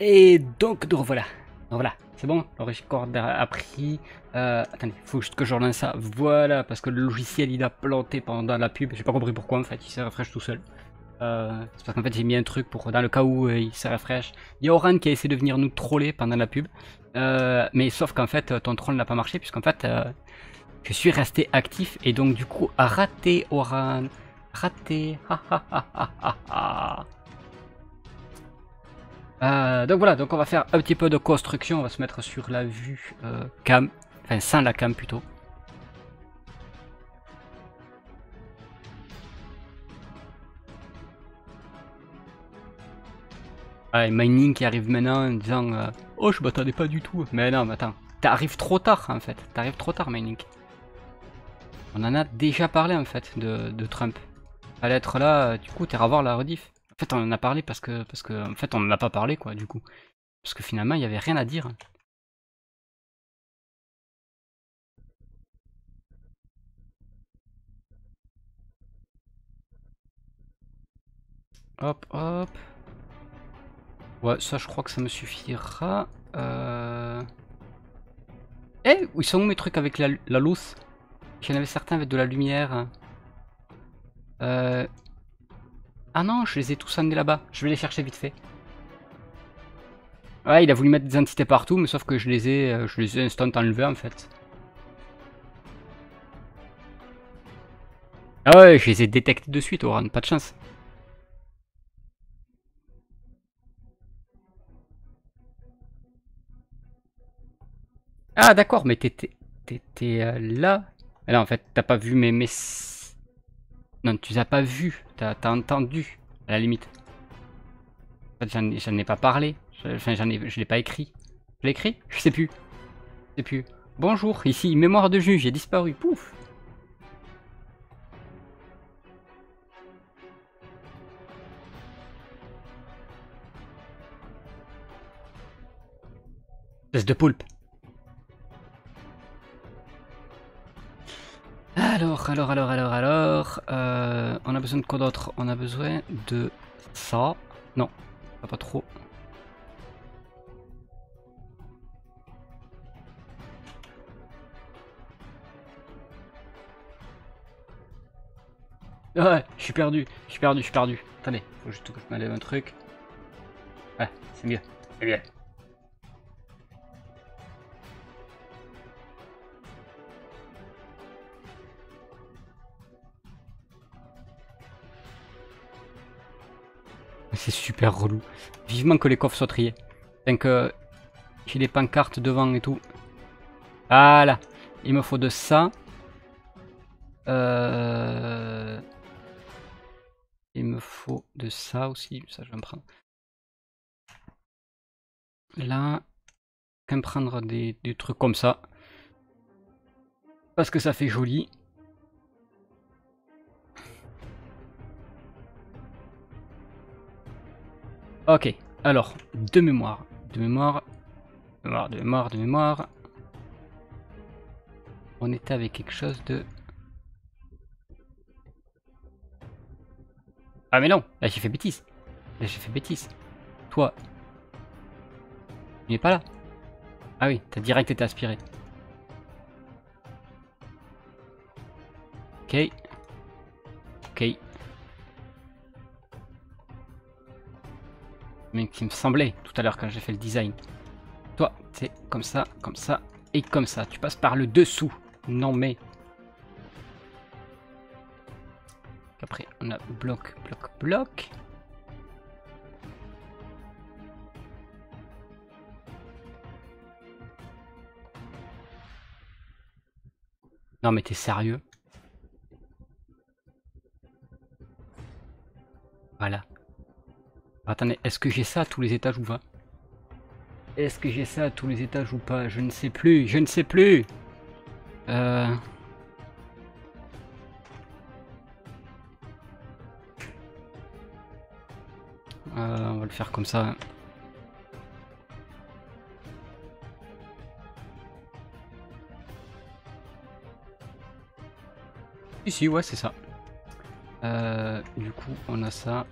Et donc, nous revoilà. Voilà, c'est bon, le record a pris. Attendez, faut juste que je relance ça. Voilà, parce que le logiciel il a planté pendant la pub. J'ai pas compris pourquoi en fait, il s'est refresh tout seul. C'est parce qu'en fait j'ai mis un truc pour dans le cas où il se refresh. Il y a Oran qui a essayé de venir nous troller pendant la pub. Mais sauf qu'en fait ton troll n'a pas marché puisqu'en fait je suis resté actif et donc du coup raté Oran. Raté. Donc voilà, donc on va faire un petit peu de construction, on va se mettre sur la vue cam, enfin sans la cam plutôt. Ah, et Mining qui arrive maintenant en disant oh je m'attendais pas du tout. Mais non mais attends, t'arrives trop tard en fait, t'arrives trop tard Mining. On en a déjà parlé en fait de Trump. Fallait être là, du coup t'es revoir la rediff. En fait on en a parlé parce que en fait on en a pas parlé quoi du coup. Parce que finalement il y avait rien à dire. Hop hop. Ouais, ça je crois que ça me suffira. Eh, ils sont où mes trucs avec la lousse? J'en avais certains avec de la lumière. Ah non, je les ai tous amenés là-bas. Je vais les chercher vite fait. Ouais, il a voulu mettre des entités partout, mais sauf que je les ai instant enlevés en fait. Ah ouais, je les ai détectés de suite, Oran, pas de chance. Ah d'accord, mais t'étais là. Ah non, en fait, t'as pas vu mes... Non, tu les as pas vus, t'as entendu, à la limite. En fait, j'en ai pas parlé, enfin je l'ai pas écrit. Je l'ai écrit? Je sais plus. Je sais plus. Bonjour, ici, mémoire de juge, j'ai disparu, pouf. Espèce de poulpe. Alors, on a besoin de quoi d'autre? On a besoin de ça. Non, pas trop. Ouais, je suis perdu. Attendez, faut juste que je m'enlève un truc. Ouais, c'est mieux, c'est mieux. C'est super relou. Vivement que les coffres soient triés. Tant que j'ai les pancartes devant et tout. Voilà. Il me faut de ça. Il me faut de ça aussi. Ça, je vais me prendre. Là. Je vais me prendre des trucs comme ça. Parce que ça fait joli. Ok. Alors, de mémoire. De mémoire. On était avec quelque chose de... Ah mais non, là j'ai fait bêtise. Toi, tu n'es pas là. Ah oui, t'as direct été aspiré. Ok. Mais qui me semblait tout à l'heure quand j'ai fait le design. Toi, c'est comme ça et comme ça. Tu passes par le dessous. Non mais... Après, on a bloc. Non mais t'es sérieux? Voilà. Attendez, est-ce que j'ai ça à tous les étages ou pas? Je ne sais plus. On va le faire comme ça. Ici, ouais, c'est ça. Du coup, on a ça.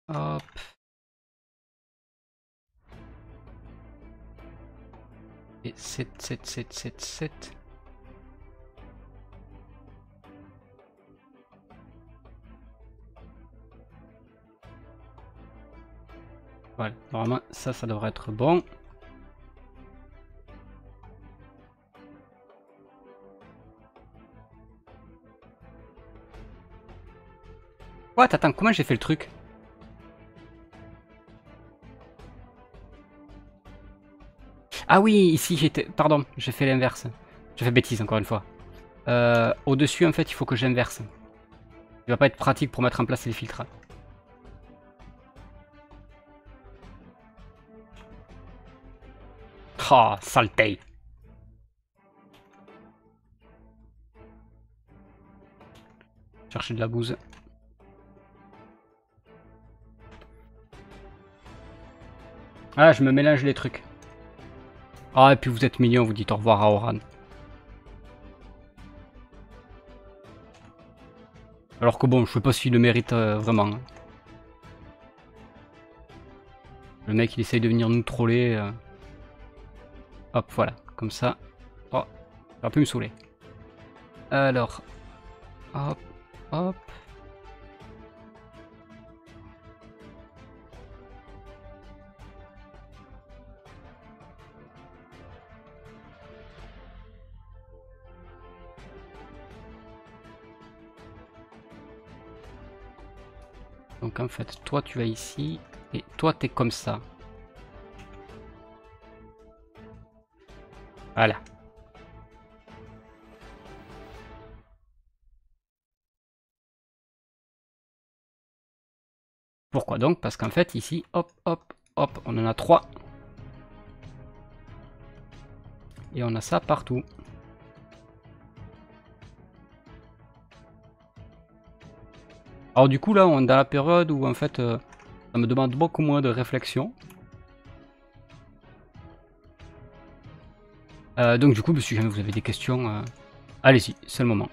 Hop. Et 7, 7, 7, 7, 7. Voilà, normalement ça devrait être bon. What? Attends, comment j'ai fait le truc? Ah oui, ici j'étais... Pardon, j'ai fait l'inverse. J'ai fait bêtise encore une fois. Au-dessus, en fait, il faut que j'inverse. Il va pas être pratique pour mettre en place les filtres. Oh, saleté. Chercher de la bouse. Ah, je me mélange les trucs. Ah, et puis vous êtes mignon, vous dites au revoir à Oran. Alors que bon, je sais pas s'il le mérite vraiment. Hein. Le mec, il essaye de venir nous troller. Hop, voilà, comme ça. Oh, ça va plus me saouler. Alors, hop, hop. Donc en fait, toi tu vas ici, et toi t'es comme ça. Voilà. Pourquoi donc? Parce qu'en fait ici, hop, hop, hop, on en a 3. Et on a ça partout. Alors du coup là, on est dans la période où en fait, ça me demande beaucoup moins de réflexion. Donc du coup, si jamais vous avez des questions, allez-y, c'est le moment.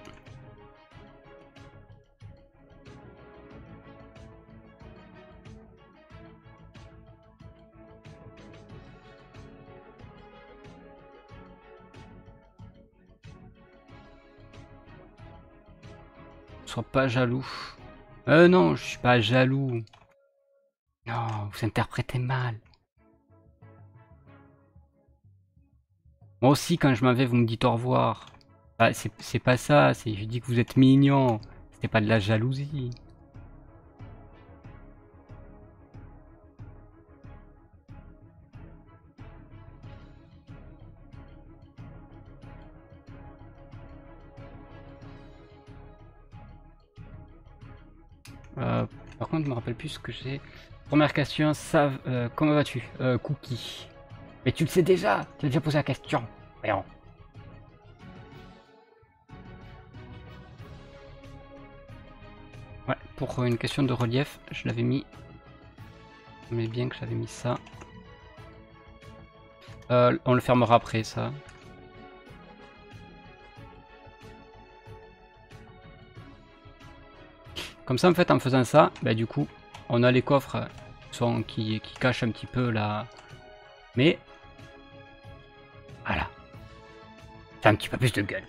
Sois pas jaloux. Non, je suis pas jaloux. Non, vous interprétez mal. Moi aussi, quand je m'en vais, vous me dites au revoir. Ah, c'est pas ça, je dis que vous êtes mignon. C'était pas de la jalousie. Par contre, je me rappelle plus ce que j'ai. Première question, comment vas-tu? Cookie. Mais tu le sais déjà, tu as déjà posé la question. Voyons. Ouais, pour une question de relief, je l'avais mis. Mais bien que j'avais mis ça. On le fermera après, ça. Comme ça, en fait, en faisant ça, bah, du coup, on a les coffres qui cachent un petit peu la... Mais... Voilà. C'est un petit peu plus de gueule.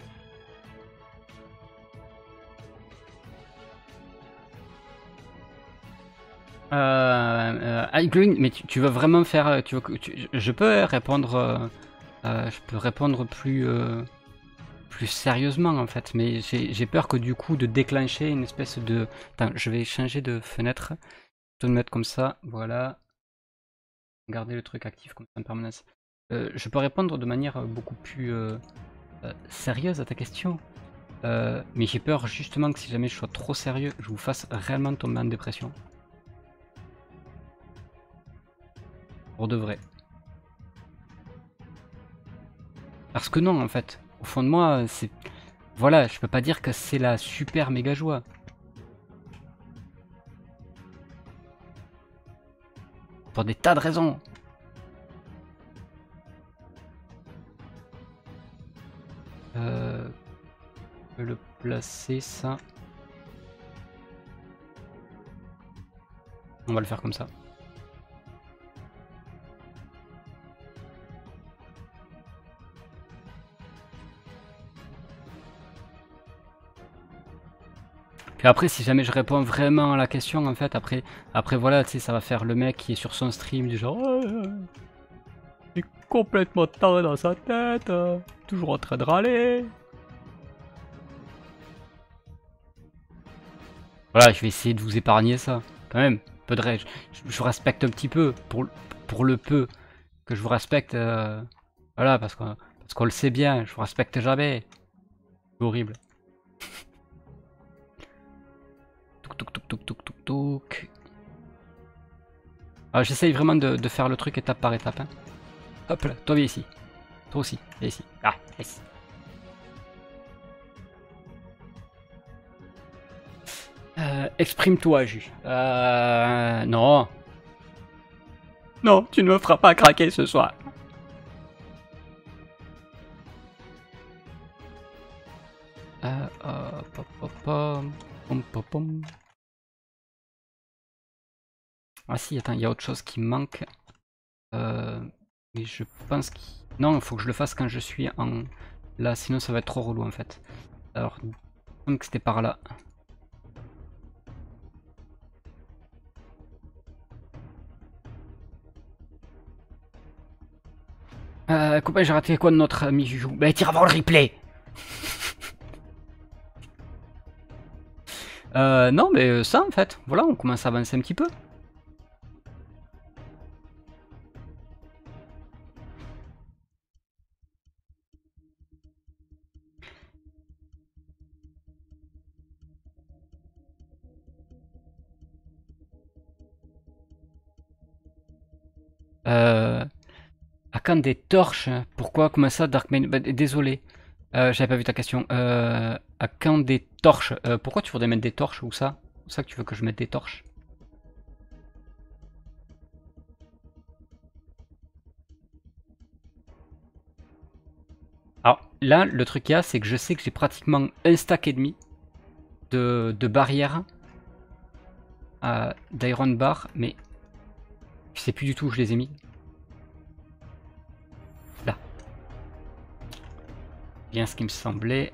Green, mais tu veux vraiment faire... je peux répondre... je peux répondre plus sérieusement en fait, mais j'ai peur que du coup de déclencher une espèce de... Attends, je vais changer de fenêtre. Je vais me mettre comme ça, voilà. Garder le truc actif comme ça en permanence. Je peux répondre de manière beaucoup plus sérieuse à ta question. Mais j'ai peur justement que si jamais je sois trop sérieux, je vous fasse réellement tomber en dépression. Pour de vrai. Parce que non, en fait. Au fond de moi, c'est... Voilà, je peux pas dire que c'est la super méga joie. Pour des tas de raisons. Je peux le placer, ça. On va le faire comme ça. Puis après, si jamais je réponds vraiment à la question, en fait, après voilà, tu sais, ça va faire le mec qui est sur son stream du genre... il est complètement taré dans sa tête, toujours en train de râler. Voilà, je vais essayer de vous épargner ça, quand même. Peu de rage. Je vous respecte un petit peu, pour le peu que je vous respecte. Voilà, parce qu'on le sait bien, je vous respecte jamais. C'est horrible. Touk touk touk touk touk touk touk. J'essaye vraiment de faire le truc étape par étape. Hein. Hop là, toi viens ici. Toi aussi, viens ici. Ah, yes. Exprime-toi, Jus. Non. Non, tu ne me feras pas craquer ce soir. Ah si, attends, il y a autre chose qui me manque. Mais je pense qu'il... Non, il faut que je le fasse quand je suis en... Là, sinon ça va être trop relou en fait. Alors, donc c'était par là. Copain, j'ai raté quoi de notre ami Juju? Ben, tire avant le replay. Non, mais ça en fait. Voilà, on commence à avancer un petit peu. À quand des torches? Pourquoi? Comment ça, Darkmane? Bah, désolé, j'avais pas vu ta question. À quand des torches? Pourquoi tu voudrais mettre des torches? Où ça? Où ça que tu veux que je mette des torches? Alors là, le truc qu'il y a, c'est que je sais que j'ai pratiquement un stack et demi de barrières d'iron bar, mais je sais plus du tout où je les ai mis. Là. Bien ce qui me semblait.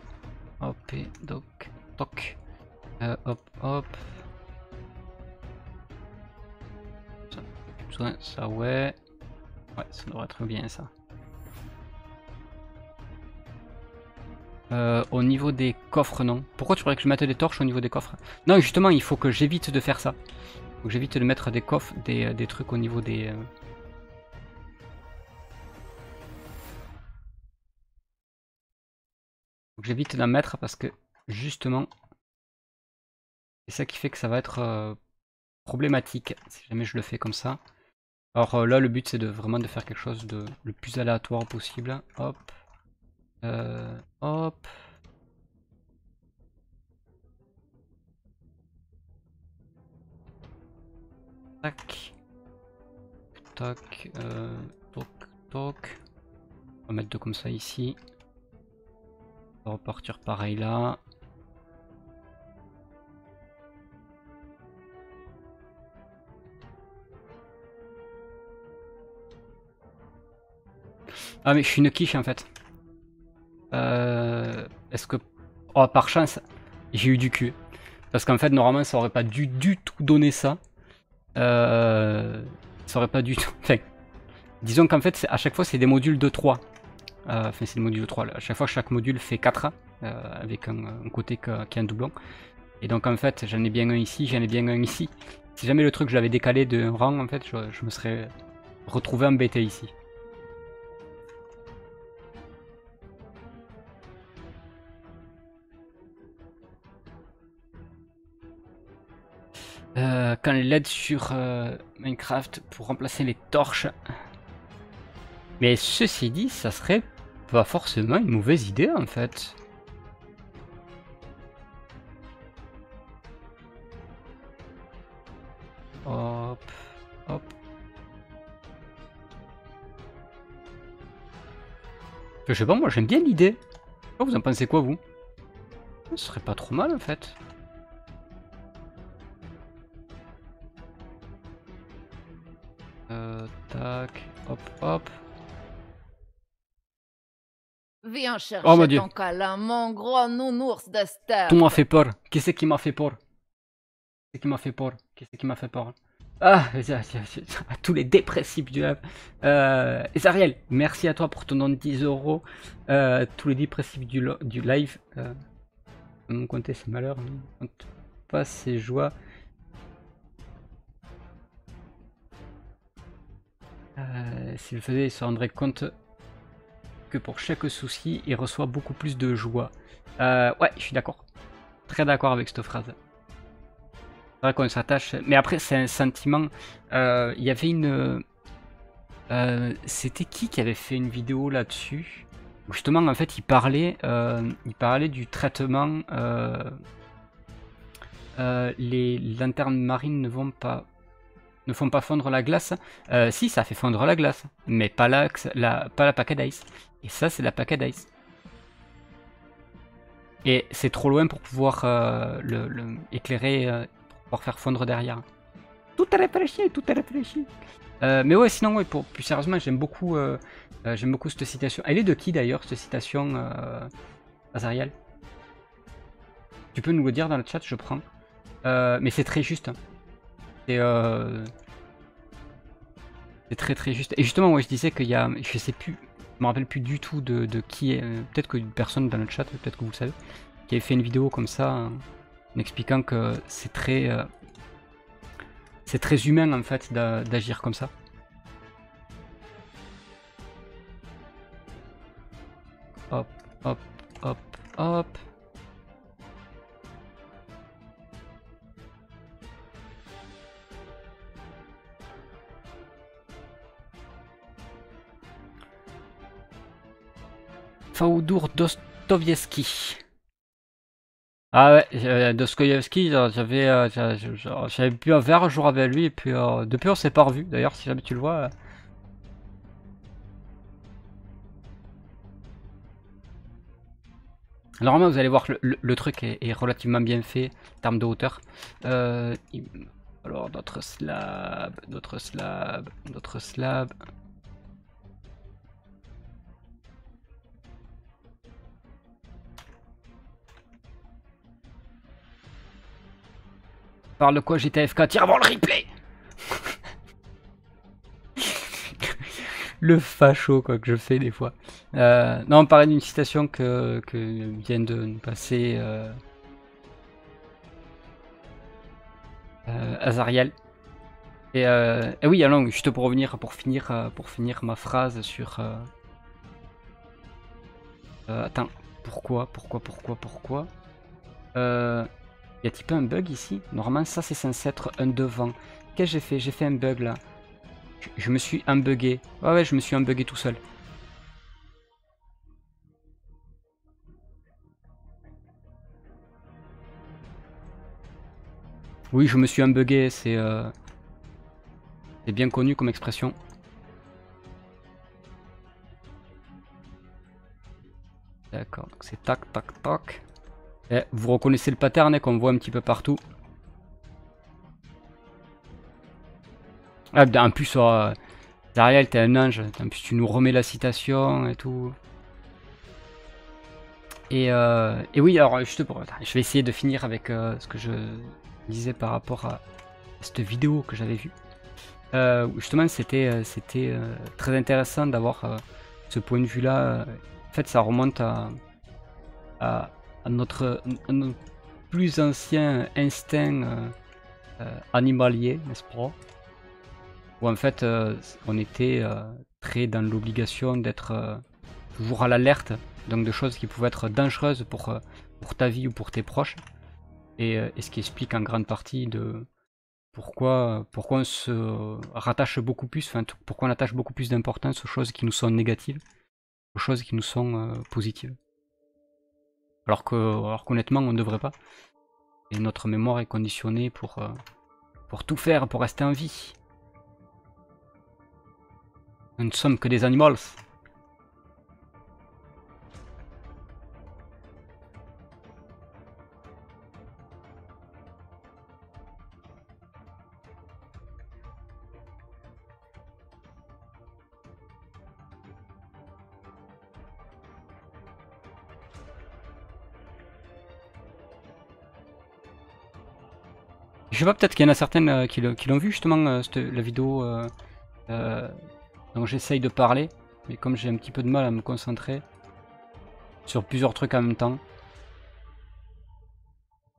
Hop, et donc, toc. Hop, hop. Ça, plus besoin, ça ouais. Ouais, ça devrait être bien ça. Au niveau des coffres, non. Pourquoi tu voudrais que je mette des torches au niveau des coffres? Non, justement, il faut que j'évite de faire ça. Il faut que j'évite de mettre des coffres, des trucs au niveau des... Faut que j'évite d'en mettre parce que, justement, c'est ça qui fait que ça va être problématique si jamais je le fais comme ça. Alors là, le but, c'est vraiment de faire quelque chose de le plus aléatoire possible. Hop. Hop. Tac. Tac. Toc. Toc. On va mettre deux comme ça ici. On va repartir pareil là. Ah mais je suis une quiche en fait. Est-ce que... Oh, par chance, j'ai eu du cul. Parce qu'en fait, normalement, ça aurait pas du tout donné ça. Ça aurait pas du tout... Enfin, disons qu'en fait, à chaque fois, c'est des modules de 3. Enfin, c'est des modules de 3. À chaque fois, chaque module fait 4. Avec un côté qui a un doublon. Et donc, en fait, j'en ai bien un ici, j'en ai bien un ici. Si jamais le truc, je l'avais décalé d'un rang, en fait, je me serais retrouvé embêté ici. Quand les LED sur Minecraft pour remplacer les torches. Mais ceci dit, ça serait pas forcément une mauvaise idée en fait. Hop, hop. Je sais pas, moi j'aime bien l'idée. Oh, vous en pensez quoi vous? Ce serait pas trop mal en fait. Tac, hop, hop. Viens Oh mon chercher Dieu. ton câlin, mon gros nounours de steppe. Tout m'a fait peur. Qui c'est qui m'a fait peur? Qui c'est qui m'a fait peur? Qui c'est qui m'a fait peur? Ah, tous les dépressifs du live. Zariel, merci à toi pour ton don de 10 euros. Tous les dépressifs du live. Me compter ses malheurs, ne compte pas ses joies. S'il le faisait, il se rendrait compte que pour chaque souci, il reçoit beaucoup plus de joie. Ouais, je suis d'accord. Très d'accord avec cette phrase. C'est vrai qu'on s'attache, mais après c'est un sentiment. Il y avait une, c'était qui avait fait une vidéo là-dessus? Justement, en fait, il parlait du traitement. Les lanternes marines ne font pas fondre la glace. Si, ça fait fondre la glace, mais pas la paquet d'ice. Et ça, c'est la paquet d'ice. Et c'est trop loin pour pouvoir éclairer, pour pouvoir faire fondre derrière. Tout est réfléchi, tout est réfléchi. Mais ouais, sinon, ouais, plus sérieusement, j'aime beaucoup cette citation. Elle est de qui d'ailleurs, cette citation, Azariel? Tu peux nous le dire dans le chat, je prends. Mais c'est très juste. Hein. C'est très très juste. Et justement, ouais, je disais qu'il y a, je sais plus, je me rappelle plus du tout de qui est. Peut-être qu'une personne dans le chat, peut-être que vous le savez, qui avait fait une vidéo comme ça, en expliquant que c'est très humain en fait d'agir comme ça. Hop, hop, hop, hop. Faoudour Dostoevsky. Ah ouais, Dostoevsky, j'avais pu un verre un jour avec lui, et puis depuis on s'est pas revu. D'ailleurs, si jamais tu le vois. Normalement, vous allez voir que le truc est relativement bien fait en termes de hauteur. Alors, d'autres slabs, d'autres slabs, d'autres slabs. Parle quoi, j'étais AFK, tire avant le replay. Le facho quoi que je fais des fois. Non, on parlait d'une citation que vient de nous passer Azariel. Et oui, alors juste pour revenir, pour finir ma phrase sur. Attends, pourquoi y a-t-il pas un bug ici? Normalement, ça c'est censé être un devant. Qu'est-ce que j'ai fait? J'ai fait un bug là. Je me suis unbugué. Ouais, je me suis unbugué tout seul. Oui, je me suis unbugué, c'est bien connu comme expression. D'accord, donc c'est tac, tac, tac. Et vous reconnaissez le pattern qu'on voit un petit peu partout. Ah, en plus, Zariel, t'es un ange. En plus, tu nous remets la citation et tout. Et oui, alors, juste pour. Je vais essayer de finir avec ce que je disais par rapport à cette vidéo que j'avais vue. Justement, c'était très intéressant d'avoir ce point de vue-là. En fait, ça remonte à notre plus ancien instinct animalier, n'est-ce pas? Où en fait, on était très dans l'obligation d'être toujours à l'alerte, donc de choses qui pouvaient être dangereuses pour ta vie ou pour tes proches. Et ce qui explique en grande partie de pourquoi on se rattache beaucoup plus, enfin pourquoi on attache beaucoup plus d'importance aux choses qui nous sont négatives, aux choses qui nous sont positives. Alors qu'honnêtement, on ne devrait pas. Et notre mémoire est conditionnée pour tout faire, pour rester en vie. Nous ne sommes que des animals. Je sais pas, peut-être qu'il y en a certaines qui l'ont vu justement, la vidéo dont j'essaye de parler. Mais comme j'ai un petit peu de mal à me concentrer sur plusieurs trucs en même temps.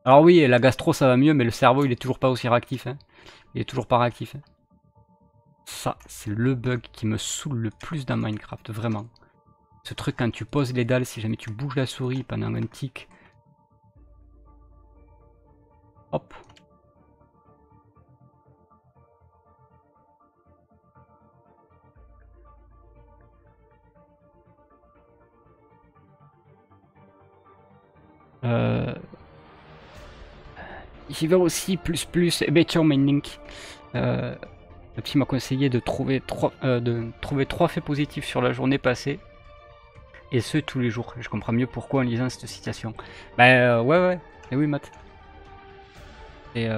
Alors oui, la gastro ça va mieux, mais le cerveau il est toujours pas aussi réactif. Hein. Il est toujours pas réactif. Hein. Ça, c'est le bug qui me saoule le plus dans Minecraft, vraiment. Ce truc quand tu poses les dalles, si jamais tu bouges la souris pendant un tic. Hop. J'y vais aussi plus Better Mining. Le petit m'a conseillé de trouver 3 faits positifs sur la journée passée. Et ce, tous les jours. Je comprends mieux pourquoi en lisant cette citation. Bah ouais. Et oui, Matt. Et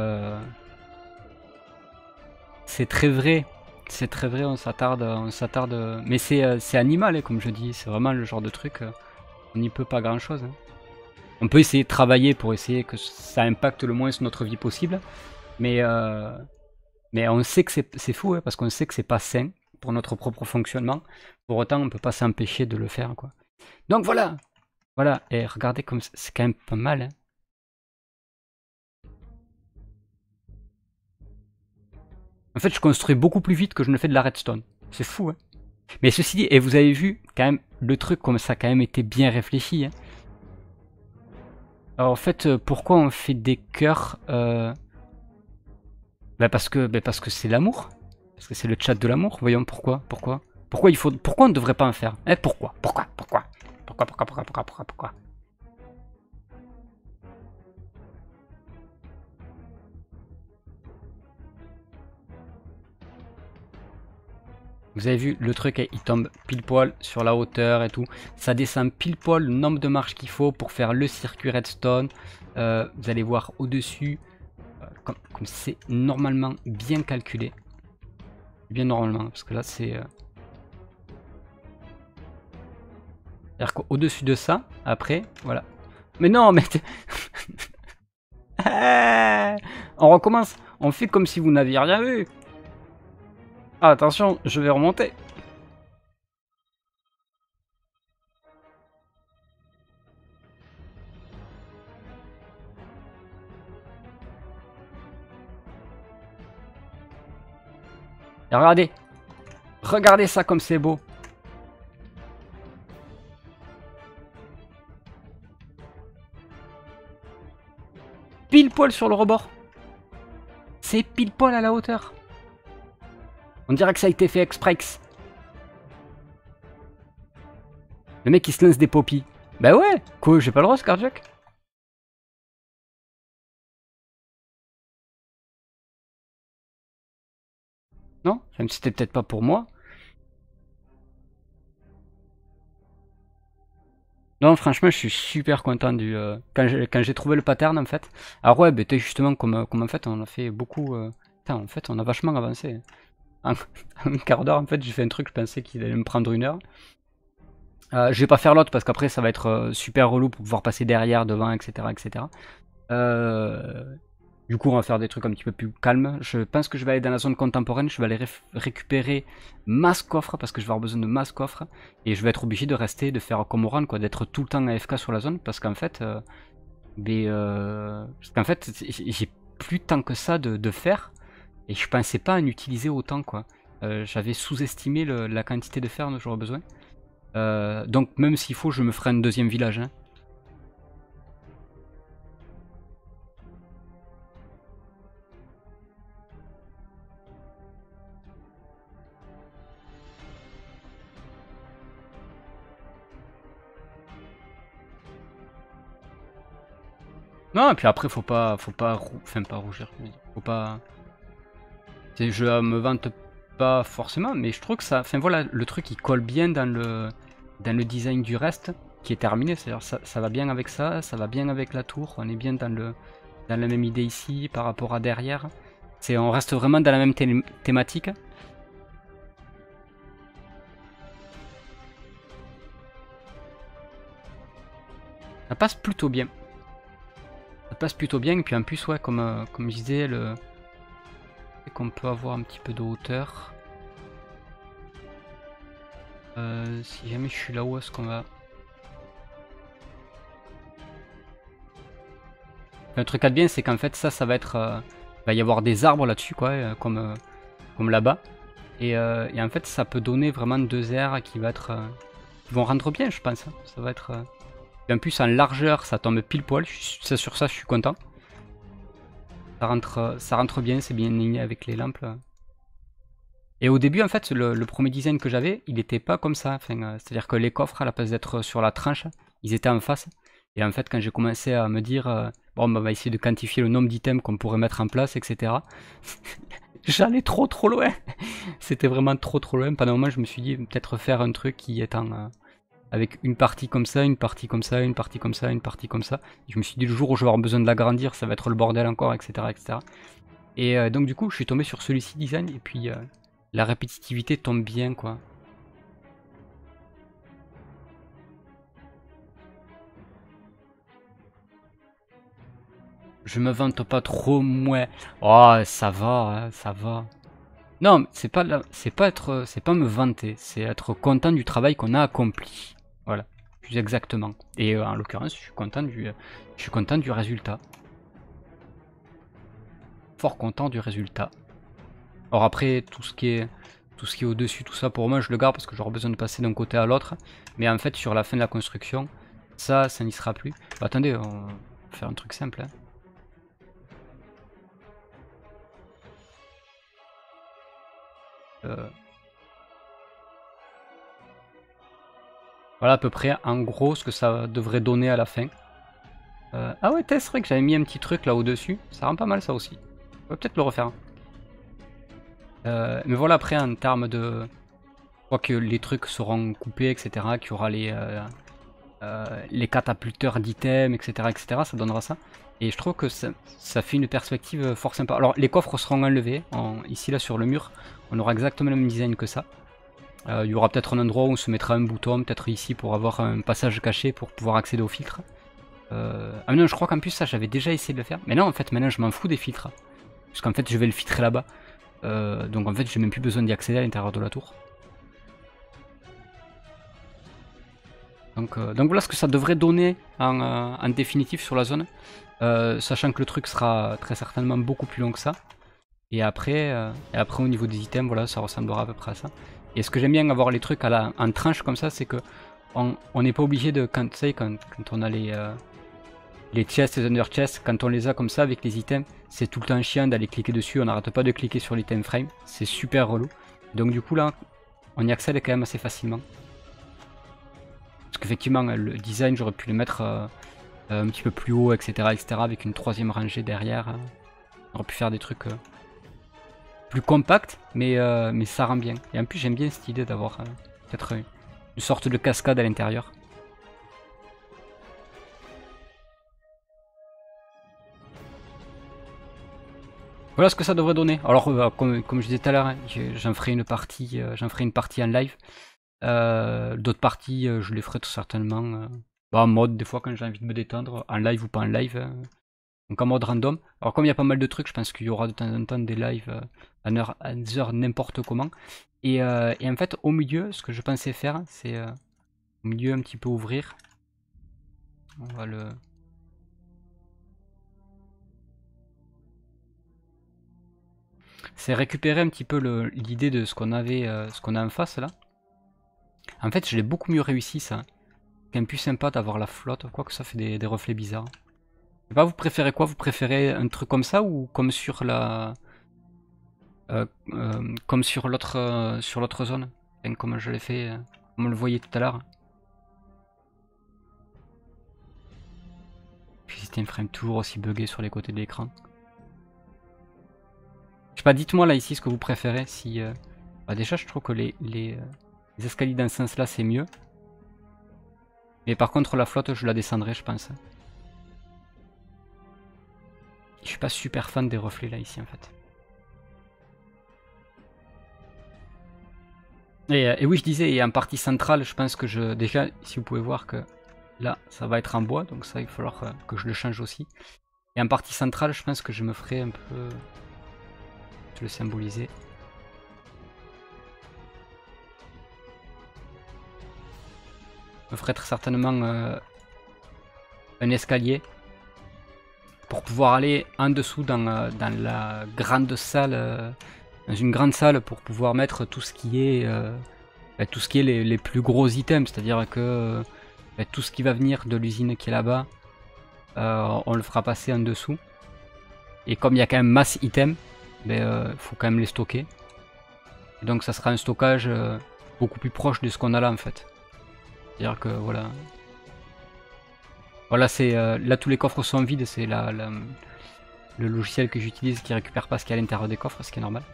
c'est très vrai. C'est très vrai, on s'attarde. Mais c'est animal, hein, comme je dis. C'est vraiment le genre de truc. On n'y peut pas grand chose. Hein. On peut essayer de travailler pour essayer que ça impacte le moins sur notre vie possible. Mais on sait que c'est fou, hein, parce qu'on sait que c'est pas sain pour notre propre fonctionnement. Pour autant, on peut pas s'empêcher de le faire, quoi. Donc voilà. Voilà. Et regardez comme c'est quand même pas mal. Hein. En fait, je construis beaucoup plus vite que je ne fais de la redstone. C'est fou, hein. Mais ceci dit, et vous avez vu, quand même, le truc comme ça a quand même été bien réfléchi. Hein. Alors en fait, pourquoi on fait des cœurs parce que c'est l'amour. Parce que c'est le chat de l'amour. Voyons pourquoi. Pourquoi on ne devrait pas en faire. Pourquoi Vous avez vu, le truc, il tombe pile poil sur la hauteur et tout. Ça descend pile poil le nombre de marches qu'il faut pour faire le circuit redstone. Vous allez voir au-dessus, comme c'est normalement bien calculé. Bien normalement, parce que là c'est... C'est-à-dire qu'au-dessus de ça, après, voilà. Mais non, mais... On recommence. On fait comme si vous n'aviez rien vu. Ah, attention, je vais remonter. Et regardez. Regardez ça comme c'est beau. Pile poil sur le rebord. C'est pile poil à la hauteur. On dirait que ça a été fait exprès. Le mec il se lance des poppies. Bah ouais, quoi, j'ai pas le droit, Scarjack. Non, même si c'était peut-être pas pour moi. Non, franchement, je suis super content du quand j'ai trouvé le pattern en fait. Alors ouais, bah, justement comme en fait on a fait beaucoup. En fait, on a vachement avancé. En un quart d'heure, en fait, j'ai fait un truc, je pensais qu'il allait me prendre 1 heure. Je vais pas faire l'autre parce qu'après ça va être super relou pour pouvoir passer derrière, devant, etc. etc. Du coup, on va faire des trucs un petit peu plus calmes. Je pense que je vais aller dans la zone contemporaine. Je vais aller récupérer masse coffre parce que je vais avoir besoin de masse coffre. Et je vais être obligé de rester, de faire comme Oran, quoi, d'être tout le temps AFK sur la zone parce qu'en fait, j'ai plus tant que ça de fer et je pensais pas en utiliser autant, quoi. J'avais sous-estimé la quantité de fer dont j'aurais besoin. Donc même s'il faut, je me ferai un deuxième village. Hein. Non, et puis après, enfin pas rougir, faut pas... Je me vante pas forcément, mais je trouve que ça... Enfin voilà, le truc il colle bien dans le design du reste, qui est terminé, c'est-à-dire ça va bien avec ça va bien avec la tour, on est bien dans la même idée ici, par rapport à derrière. On reste vraiment dans la même thématique. Ça passe plutôt bien. Ça passe plutôt bien. Et puis en plus, ouais, comme je disais, c'est qu'on peut avoir un petit peu de hauteur. Si jamais je suis là, où est-ce qu'on va? Le truc à bien, c'est qu'en fait, ça va être... il va y avoir des arbres là-dessus, quoi, comme là-bas. Et en fait, ça peut donner vraiment 2 airs qui vont rendre bien, je pense. Ça va être... Et en plus, en largeur, ça tombe pile poil. Sur ça, je suis content. Ça rentre bien, c'est bien aligné avec les lampes. Et au début, en fait, le premier design que j'avais, il n'était pas comme ça. Enfin, c'est-à-dire que les coffres, à la place d'être sur la tranche, ils étaient en face. Et en fait, quand j'ai commencé à me dire, bon, on va essayer de quantifier le nombre d'items qu'on pourrait mettre en place, etc. J'allais trop loin. C'était vraiment trop loin. Pendant un moment, je me suis dit, peut-être faire un truc qui est avec une partie comme ça, une partie comme ça, une partie comme ça, une partie comme ça. Et je me suis dit, le jour où je vais avoir besoin de l'agrandir, ça va être le bordel encore, etc. etc. Et donc, du coup, je suis tombé sur celui-ci design, et puis la répétitivité tombe bien, quoi. Je me vante pas trop, moi. Oh, ça va, hein, ça va. Non, c'est pas me vanter, c'est être content du travail qu'on a accompli. Voilà, plus exactement. Et en l'occurrence, je suis content du résultat. Fort content du résultat. Alors après, tout ce qui est au-dessus, tout ça, pour moi, je le garde parce que j'aurai besoin de passer d'un côté à l'autre. Mais en fait, sur la fin de la construction, ça n'y sera plus. Bah, attendez, on va faire un truc simple, hein. Voilà à peu près en gros ce que ça devrait donner à la fin. Ah ouais, c'est vrai que j'avais mis un petit truc là au-dessus. Ça rend pas mal ça aussi. On va peut-être le refaire. Mais voilà, après en termes de... Je crois que les trucs seront coupés, etc. Qu'il y aura les catapulteurs d'items, etc., etc. Ça donnera ça. Et je trouve que ça fait une perspective fort sympa. Alors les coffres seront enlevés. Ici là sur le mur, on aura exactement le même design que ça. Il y aura peut-être un endroit où on se mettra un bouton, peut-être ici pour avoir un passage caché pour pouvoir accéder aux filtres. Ah non, je crois qu'en plus ça j'avais déjà essayé de le faire. Mais non, en fait maintenant je m'en fous des filtres. Parce qu'en fait je vais le filtrer là-bas. Donc en fait j'ai même plus besoin d'y accéder à l'intérieur de la tour. Donc voilà ce que ça devrait donner en définitive sur la zone. Sachant que le truc sera très certainement beaucoup plus long que ça. Et après au niveau des items, voilà, ça ressemblera à peu près à ça. Et ce que j'aime bien avoir les trucs en tranche comme ça, c'est que on n'est pas obligé de... Quand on a les chests, les under chests, quand on les a comme ça avec les items, c'est tout le temps chiant d'aller cliquer dessus, on n'arrête pas de cliquer sur l'item frame, c'est super relou. Donc du coup là, on y accède quand même assez facilement. Parce qu'effectivement, le design, j'aurais pu le mettre un petit peu plus haut, etc., etc., avec une troisième rangée derrière. On aurait pu faire des trucs plus compacts, mais ça rend bien. Et en plus, j'aime bien cette idée d'avoir peut-être une sorte de cascade à l'intérieur. Voilà ce que ça devrait donner. Alors, comme je disais tout à l'heure, hein, j'en ferai une partie en live. D'autres parties, je les ferai tout certainement en mode, des fois, quand j'ai envie de me détendre, en live ou pas en live. Donc en mode random. Alors, comme il y a pas mal de trucs, je pense qu'il y aura de temps en temps des lives à heure n'importe comment. Et en fait, au milieu, ce que je pensais faire, c'est au milieu un petit peu ouvrir. On va le... C'est récupérer un petit peu l'idée de ce qu'on avait, ce qu'on a en face là. En fait, je l'ai beaucoup mieux réussi ça. C'est quand même plus sympa d'avoir la flotte, quoique ça fait des reflets bizarres. Je sais pas, vous préférez quoi? Vous préférez un truc comme ça ou comme sur la... comme sur l'autre zone? Enfin, comme je l'ai fait, comme on le voyait tout à l'heure. Puis c'était un frame toujours aussi buggé sur les côtés de l'écran. Je sais pas, dites-moi là ici ce que vous préférez. Si, bah déjà, je trouve que les escaliers dans ce sens là c'est mieux. Mais par contre, la flotte, je la descendrai, je pense. Je suis pas super fan des reflets là ici en fait. Et oui, je disais, et en partie centrale, je pense que déjà, si vous pouvez voir que là, ça va être en bois, donc ça, il va falloir que je le change aussi. Et en partie centrale, je pense que je me ferai un peu... Je le symboliser. Je me ferai très certainement un escalier pour pouvoir aller en dessous dans la grande salle, dans une grande salle pour pouvoir mettre tout ce qui est, les plus gros items, c'est-à-dire que tout ce qui va venir de l'usine qui est là-bas, on le fera passer en dessous. Et comme il y a quand même masse items, faut quand même les stocker. Et donc ça sera un stockage beaucoup plus proche de ce qu'on a là en fait. C'est-à-dire que voilà. Voilà, c'est là tous les coffres sont vides, c'est le logiciel que j'utilise qui récupère pas ce qu'il y a à l'intérieur des coffres, ce qui est normal.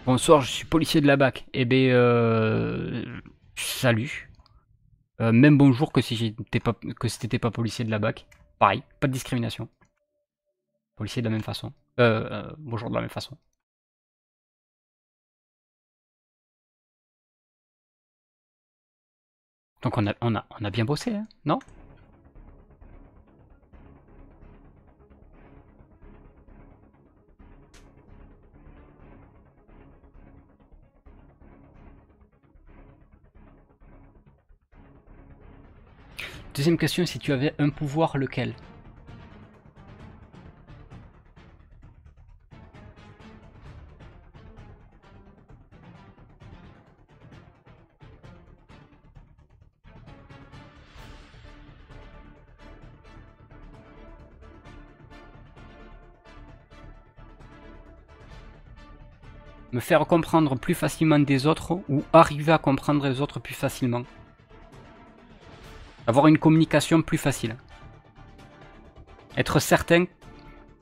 Bonsoir, je suis policier de la BAC. Eh ben, salut. Même bonjour que si t'étais pas policier de la BAC. Pareil, pas de discrimination. Policier de la même façon. Bonjour de la même façon. Donc on a bien bossé, hein, non? Deuxième question, si tu avais un pouvoir, lequel? Me faire comprendre plus facilement des autres ou arriver à comprendre les autres plus facilement. Avoir une communication plus facile. Être certain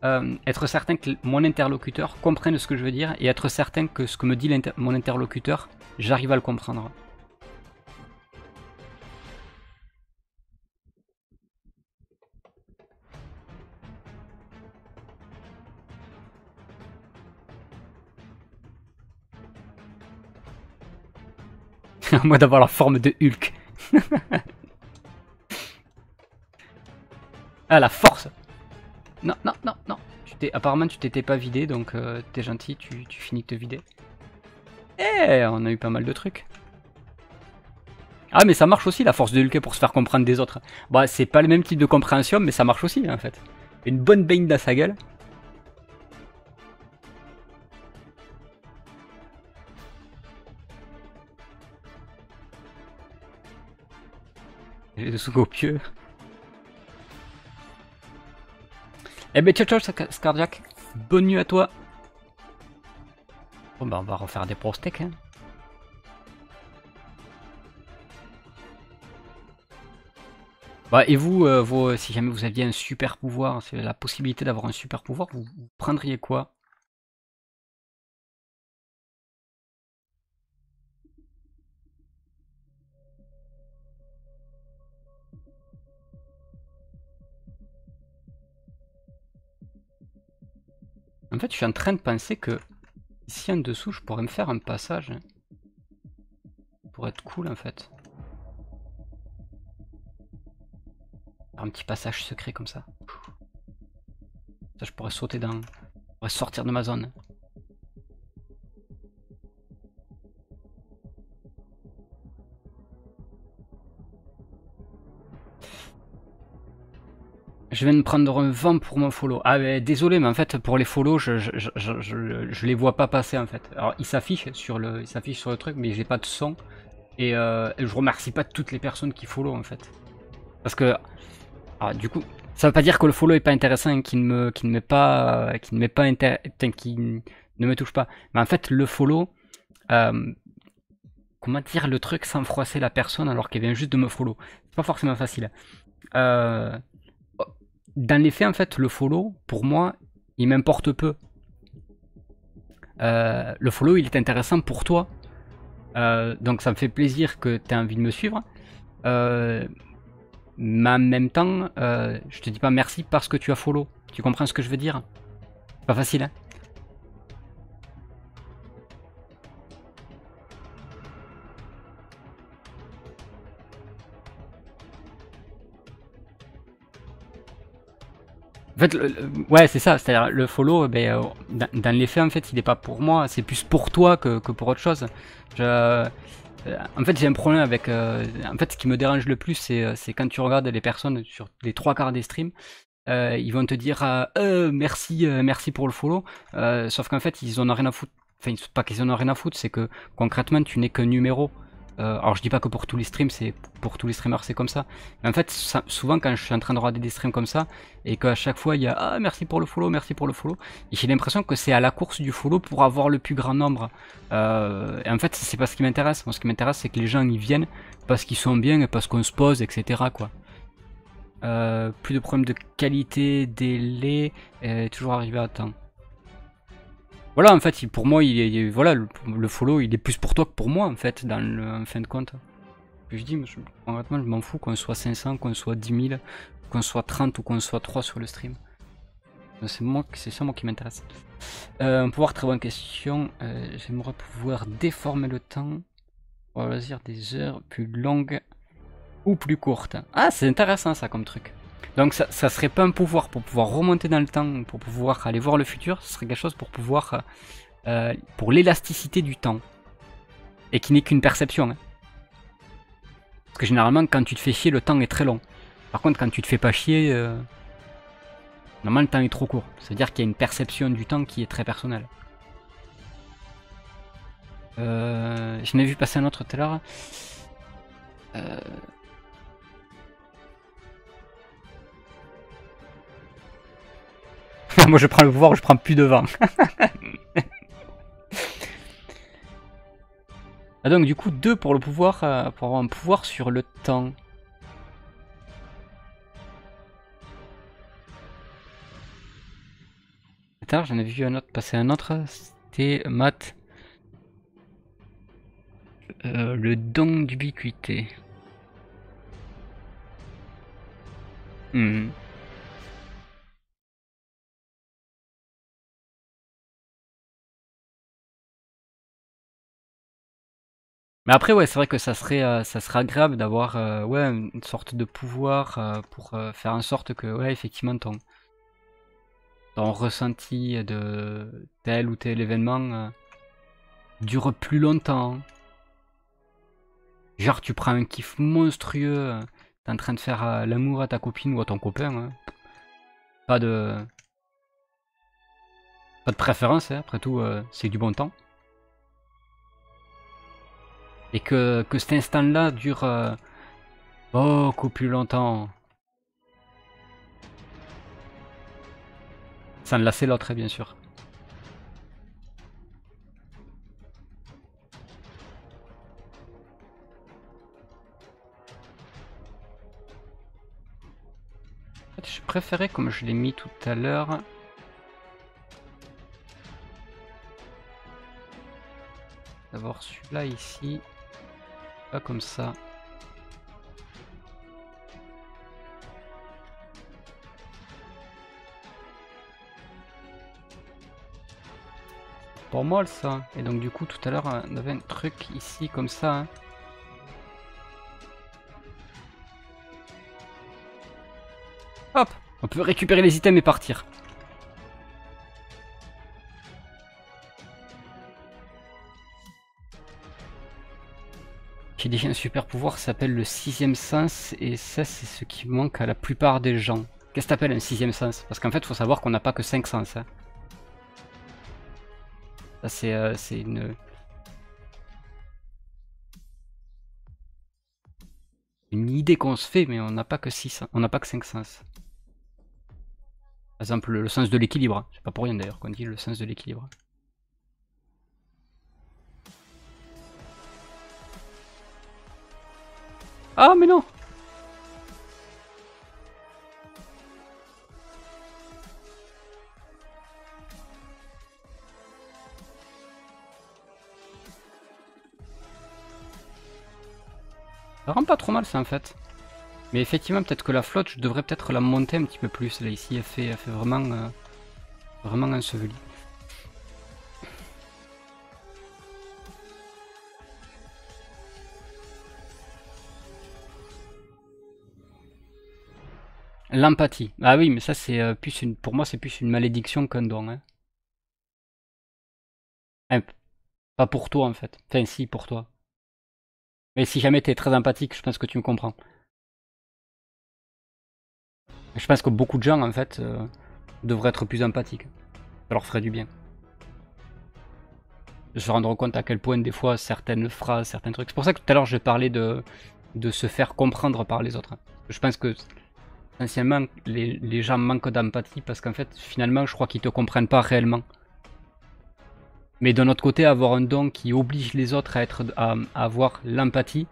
que mon interlocuteur comprenne ce que je veux dire et être certain que ce que me dit mon interlocuteur, j'arrive à le comprendre. À moi d'avoir la forme de Hulk. Ah, la force! Non, non, non, non. Apparemment, tu t'étais pas vidé, donc t'es gentil, tu finis de te vider. Eh, on a eu pas mal de trucs. Ah, mais ça marche aussi, la force de Hulk, pour se faire comprendre des autres. Bah, c'est pas le même type de compréhension, mais ça marche aussi, en fait. Une bonne baigne dans sa gueule. Les sous-copieux. Eh ben ciao ciao Scarjack, bonne nuit à toi. Bon bah on va refaire des prostecs hein. Bah et vous, si jamais vous aviez un super pouvoir, c'est la possibilité d'avoir un super pouvoir, vous prendriez quoi? En fait je suis en train de penser que ici en dessous je pourrais me faire un passage. Hein. Pour être cool en fait. Un petit passage secret comme ça. Ça je pourrais sauter dans... Je pourrais sortir de ma zone. Je viens de prendre un vent pour mon follow. Ah mais désolé mais en fait pour les follow je les vois pas passer en fait. Alors ils s'affichent sur le truc mais j'ai pas de son. Et je remercie pas toutes les personnes qui follow en fait. Parce que alors, du coup, ça veut pas dire que le follow est pas intéressant, qui ne me touche pas. Mais en fait le follow, comment dire le truc sans froisser la personne alors qu'elle vient juste de me follow. C'est pas forcément facile. Dans les faits, en fait, le follow, pour moi, il m'importe peu. Le follow, il est intéressant pour toi. Donc ça me fait plaisir que tu aies envie de me suivre. Mais en même temps, je te dis pas merci parce que tu as follow. Tu comprends ce que je veux dire? Pas facile, hein? En fait, ouais, c'est ça. C'est-à-dire le follow, dans les faits, en fait, il est pas pour moi. C'est plus pour toi que pour autre chose. En fait, j'ai un problème avec. En fait, ce qui me dérange le plus, c'est quand tu regardes les personnes sur les trois quarts des streams. Ils vont te dire merci, merci pour le follow. Sauf qu'en fait, ils en ont rien à foutre. Enfin, pas qu'ils en ont rien à foutre, c'est que concrètement, tu n'es qu'un numéro. Alors, je dis pas que pour tous les streams, c'est pour tous les streamers, c'est comme ça. Mais en fait, souvent, quand je suis en train de regarder des streams comme ça, et qu'à chaque fois, il y a merci pour le follow, merci pour le follow, et j'ai l'impression que c'est à la course du follow pour avoir le plus grand nombre. Et en fait, c'est pas ce qui m'intéresse. Moi, ce qui m'intéresse, c'est que les gens ils viennent parce qu'ils sont bien et parce qu'on se pose, etc. quoi. Plus de problèmes de qualité, délai, toujours arrivé à temps. Voilà, en fait, pour moi, voilà, le follow, il est plus pour toi que pour moi, en fait, en fin de compte. Je dis, honnêtement, je m'en fous qu'on soit 500, qu'on soit 10 000, qu'on soit 30 ou qu'on soit 3 sur le stream. C'est ça, moi, qui m'intéresse. Pouvoir, très bonne question. J'aimerais pouvoir déformer le temps pour choisir des heures plus longues ou plus courtes. Ah, c'est intéressant, ça, comme truc. Donc ça serait pas un pouvoir pour pouvoir remonter dans le temps, pour pouvoir aller voir le futur, ce serait quelque chose pour pouvoir pour l'élasticité du temps. Et qui n'est qu'une perception. Hein. Parce que généralement quand tu te fais chier, le temps est très long. Par contre quand tu te fais pas chier, normalement le temps est trop court. C'est-à-dire qu'il y a une perception du temps qui est très personnelle. J'en ai vu passer un autre tout à l'heure. Moi je prends le pouvoir, je prends plus de vent. Ah donc du coup 2 pour le pouvoir, pour avoir un pouvoir sur le temps. Attends, j'en ai vu un autre passer un autre, c'était Matt. Le don d'ubiquité. Hmm. Mais après, ouais, c'est vrai que ça serait agréable d'avoir ouais, une sorte de pouvoir pour faire en sorte que, ouais, effectivement, ton ressenti de tel ou tel événement dure plus longtemps. Genre, tu prends un kiff monstrueux, t'es en train de faire l'amour à ta copine ou à ton copain. Hein. Pas de, pas de préférence, hein, après tout, c'est du bon temps. Et que cet instant-là dure beaucoup plus longtemps. Sans lasser l'autre, bien sûr. En fait, je préférais, comme je l'ai mis tout à l'heure, d'avoir celui-là ici, pas comme ça. Pour moi ça. Et donc du coup tout à l'heure on avait un truc ici comme ça. Hein. Hop, on peut récupérer les items et partir. J'ai déjà un super pouvoir, ça s'appelle le 6ème sens, et ça c'est ce qui manque à la plupart des gens. Qu'est-ce que t'appelles un 6ème sens? Parce qu'en fait faut savoir qu'on n'a pas que 5 sens. Hein. Ça c'est une idée qu'on se fait, mais on n'a pas que 6, on n'a pas que 5 sens. Par exemple le sens de l'équilibre, c'est pas pour rien d'ailleurs qu'on dit le sens de l'équilibre. Ah mais non! Ça rend pas trop mal ça en fait. Mais effectivement peut-être que la flotte je devrais peut-être la monter un petit peu plus. Là ici elle fait vraiment, vraiment ensevelie. L'empathie. Ah oui, mais ça c'est plus une, pour moi c'est plus une malédiction qu'un don. Hein. Hein, pas pour toi en fait. Enfin si pour toi. Mais si jamais t'es très empathique, je pense que tu me comprends. Je pense que beaucoup de gens en fait devraient être plus empathiques. Ça leur ferait du bien. De se rendre compte à quel point des fois certaines phrases, certains trucs. C'est pour ça que tout à l'heure j'ai parlé de se faire comprendre par les autres. Je pense que essentiellement les gens manquent d'empathie parce qu'en fait finalement je crois qu'ils te comprennent pas réellement. Mais d'un autre côté, avoir un don qui oblige les autres à avoir l'empathie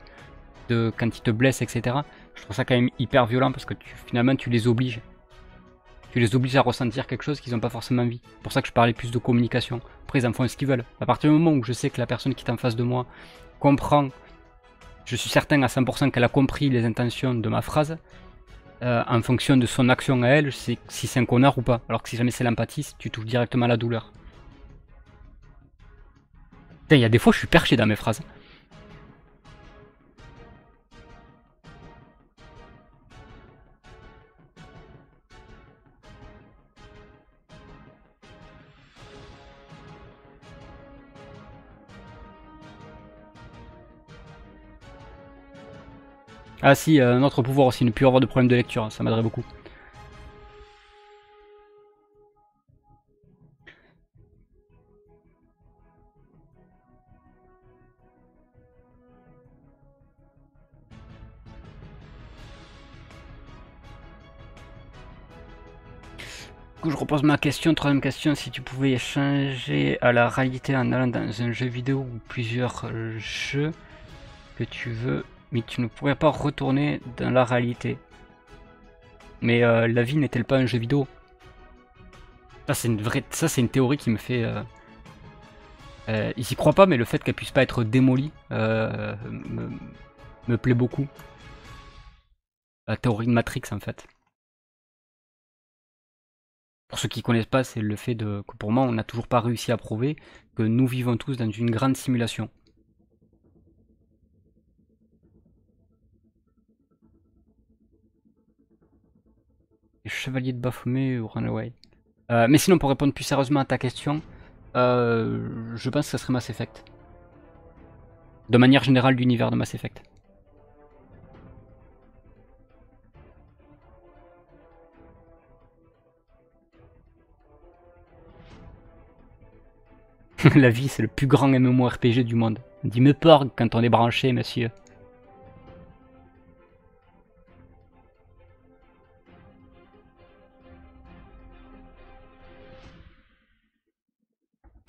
de quand ils te blessent, etc. Je trouve ça quand même hyper violent parce que finalement tu les obliges. Tu les obliges à ressentir quelque chose qu'ils n'ont pas forcément envie. C'est pour ça que je parlais plus de communication. Après, ils en font ce qu'ils veulent. À partir du moment où je sais que la personne qui est en face de moi comprend, je suis certain à 100% qu'elle a compris les intentions de ma phrase, en fonction de son action à elle, c'est si c'est un connard ou pas. Alors que si jamais c'est l'empathie, tu touches directement à la douleur. Il y a des fois, je suis perché dans mes phrases. Ah si, un autre pouvoir aussi, ne plus avoir de problème de lecture, ça m'aiderait beaucoup. Du coup, je repose ma question, troisième question, si tu pouvais changer à la réalité en allant dans un jeu vidéo ou plusieurs jeux que tu veux, mais tu ne pourrais pas retourner dans la réalité. Mais la vie n'est-elle pas un jeu vidéo? Ça c'est une vraie, ça c'est une théorie qui me fait. Il s'y croit pas, mais le fait qu'elle puisse pas être démolie me plaît beaucoup. La théorie de Matrix en fait. Pour ceux qui connaissent pas, c'est le fait que pour moi on n'a toujours pas réussi à prouver que nous vivons tous dans une grande simulation. Chevalier de Baphomet ou Runaway. Mais sinon, pour répondre plus sérieusement à ta question, je pense que ça serait Mass Effect. De manière générale, l'univers de Mass Effect. La vie, c'est le plus grand MMORPG du monde. On dit me porg quand on est branché, monsieur.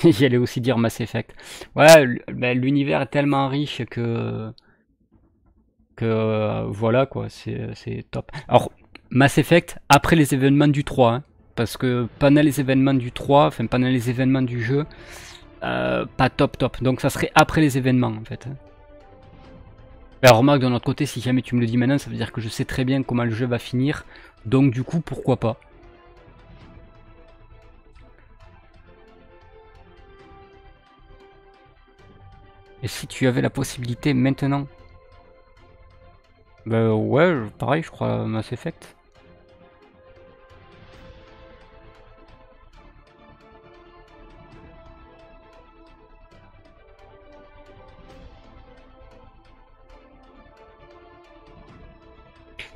J'allais aussi dire Mass Effect. Ouais, l'univers est tellement riche que voilà quoi, c'est top. Alors, Mass Effect, après les événements du 3, hein, parce que pendant les événements du 3, enfin pendant les événements du jeu, pas top top. Donc ça serait après les événements en fait. Alors remarque, d'un autre côté, si jamais tu me le dis maintenant, ça veut dire que je sais très bien comment le jeu va finir. Donc du coup, pourquoi pas. Et si tu avais la possibilité maintenant? Bah ouais, pareil, je crois Mass Effect.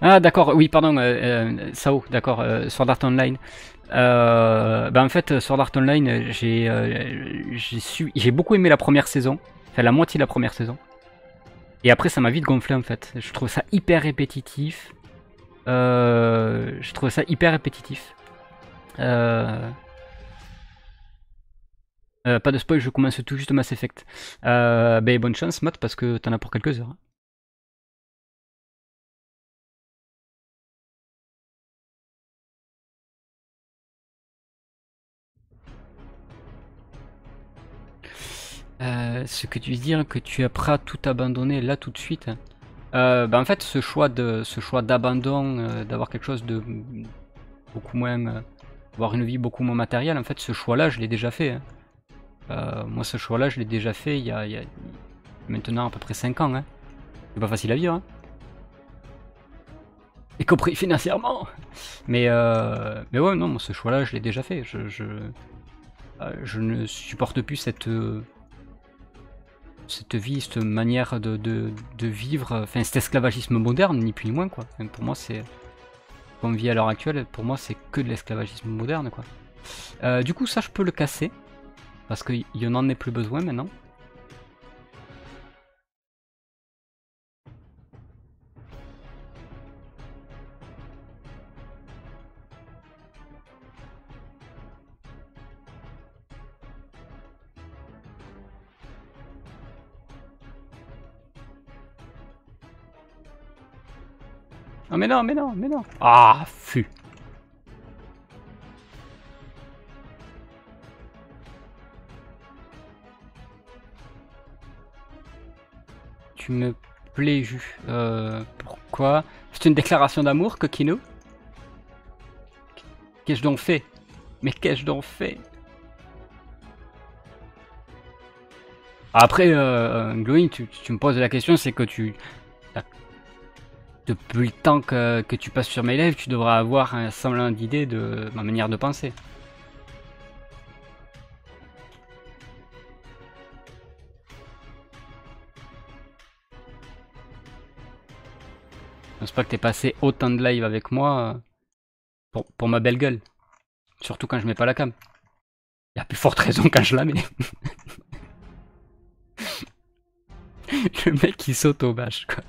Ah d'accord, oui pardon, Sao, d'accord, Sword Art Online. Bah en fait, Sword Art Online, j'ai beaucoup aimé la première saison, enfin la moitié de la première saison. Et après ça m'a vite gonflé en fait. Je trouve ça hyper répétitif. Je trouve ça hyper répétitif. Pas de spoil, je commence tout juste Mass Effect. Ben bonne chance, Matt, parce que t'en as pour quelques heures. Ce que tu veux dire que tu es prêt à tout abandonner là tout de suite. Ben en fait, ce choix d'abandon, d'avoir quelque chose de beaucoup moins, avoir une vie beaucoup moins matérielle, en fait, ce choix-là, je l'ai déjà fait. Hein. Moi, ce choix-là, je l'ai déjà fait il y a maintenant à peu près 5 ans. Hein. C'est pas facile à vivre. Hein. y compris financièrement. Mais ouais, non, moi, ce choix-là, je l'ai déjà fait. Je ne supporte plus cette vie, cette manière de vivre, enfin cet esclavagisme moderne, ni plus ni moins, quoi. Enfin, pour moi, c'est qu'on vit à l'heure actuelle, pour moi, c'est que de l'esclavagisme moderne, quoi. Du coup, ça, je peux le casser, parce qu'il y en est plus besoin maintenant. Ah mais non, mais non, mais non. Ah, fut. Tu me plais, Jus. Pourquoi? C'est une déclaration d'amour, Coquino? Qu'ai-je donc fait? Mais qu'ai-je donc fait? Après, Glowing, tu me poses la question, c'est que depuis le temps que tu passes sur mes lives, tu devras avoir un semblant d'idée de ma manière de penser. Je pense pas que t'aies passé autant de live avec moi pour ma belle gueule. Surtout quand je mets pas la cam. Y a plus forte raison quand je la mets. Le mec qui saute aux vaches, quoi.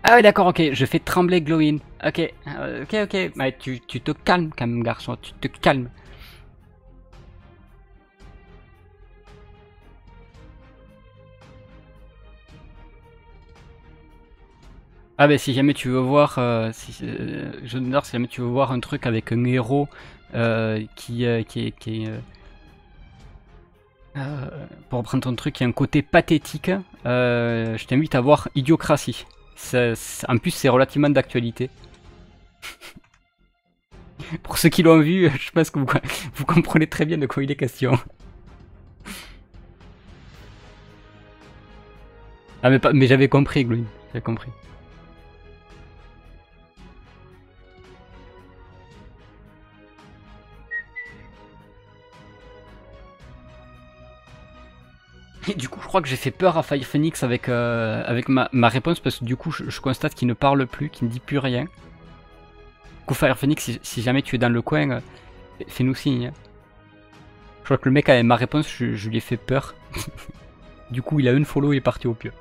Ah ouais, d'accord, ok, je fais trembler Glowin. Ok, ok. Bah, tu te calmes quand même, garçon, tu te calmes. Ah bah si jamais tu veux voir, je si jamais tu veux voir un truc avec un héros qui est pour reprendre ton truc, qui a un côté pathétique, je t'invite à voir Idiocratie. En plus, c'est relativement d'actualité. Pour ceux qui l'ont vu, je pense que vous comprenez très bien de quoi il est question. Ah mais j'avais compris, Gloin, j'avais compris. Et du coup, je crois que j'ai fait peur à Fire Phoenix avec ma réponse, parce que du coup, je constate qu'il ne parle plus, qu'il ne dit plus rien. Du coup, Fire Phoenix, si jamais tu es dans le coin, fais-nous signe. Je crois que le mec avait ma réponse, je lui ai fait peur. Du coup, il a unfollow et est parti au pire.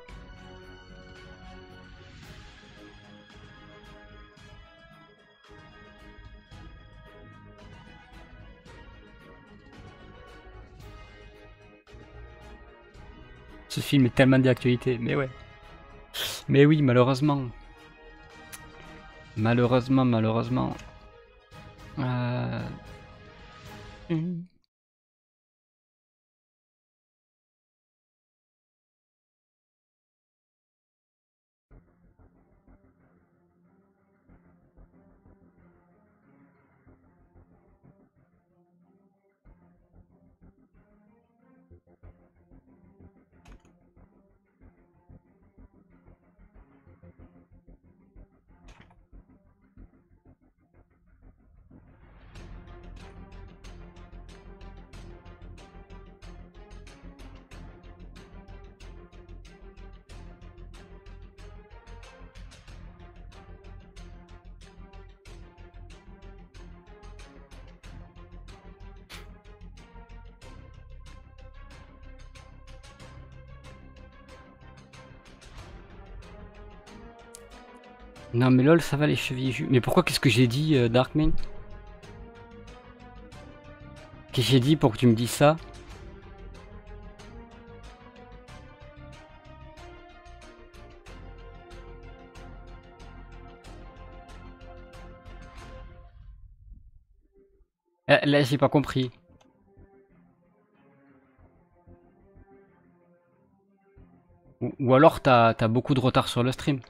Ce film est tellement d'actualité, mais ouais. Mais oui, malheureusement. Malheureusement. Euh... Non mais lol, ça va les chevilles jus. Mais pourquoi qu'est-ce que j'ai dit, Darkman? Qu'est-ce que j'ai dit pour que tu me dises ça? Là, j'ai pas compris. Ou alors t'as beaucoup de retard sur le stream.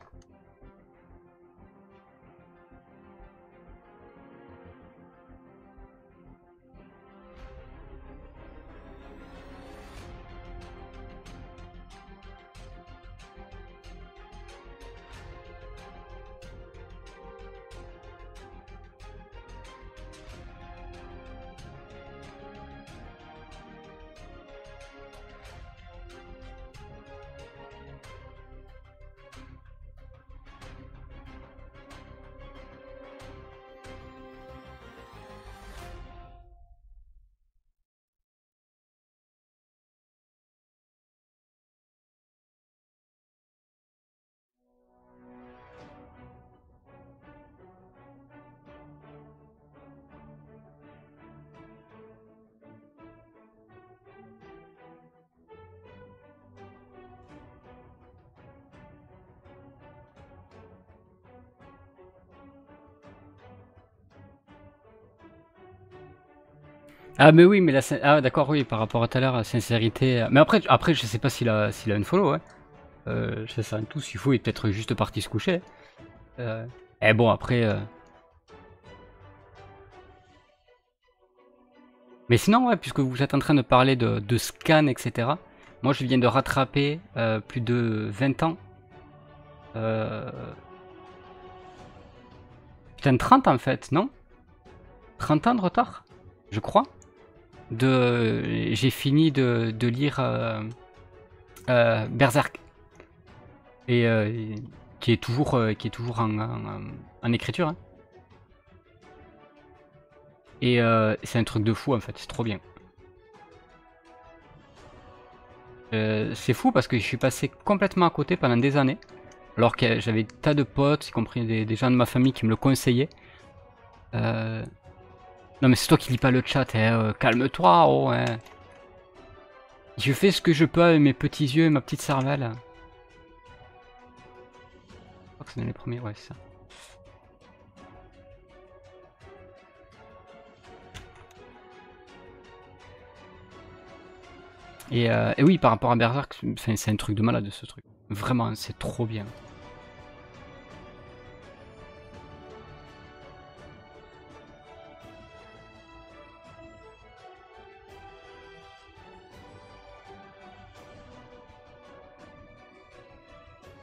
Ah mais oui, mais ah d'accord, oui, par rapport à tout à l'heure, la sincérité. Mais après, je sais pas s'il a une follow, ouais. Je sais rien de tout, s'il faut, il est peut-être juste parti se coucher. Euh, Et bon, après. Mais sinon, ouais, puisque vous êtes en train de parler de scan, etc. Moi, je viens de rattraper plus de 20 ans. Euh... Putain, 30 en fait, non? 30 ans de retard, je crois. J'ai fini de lire Berserk. Et qui est toujours en écriture. Hein. Et c'est un truc de fou en fait, c'est trop bien. C'est fou parce que je suis passé complètement à côté pendant des années. Alors que j'avais des tas de potes, y compris des gens de ma famille qui me le conseillaient. Non mais c'est toi qui lis pas le chat, hein, calme-toi, oh, hein. Je fais ce que je peux avec mes petits yeux et ma petite cervelle. Je crois que c'est dans les premiers, ouais c'est ça. Et oui, par rapport à Berserk, c'est un truc de malade ce truc. Vraiment, c'est trop bien.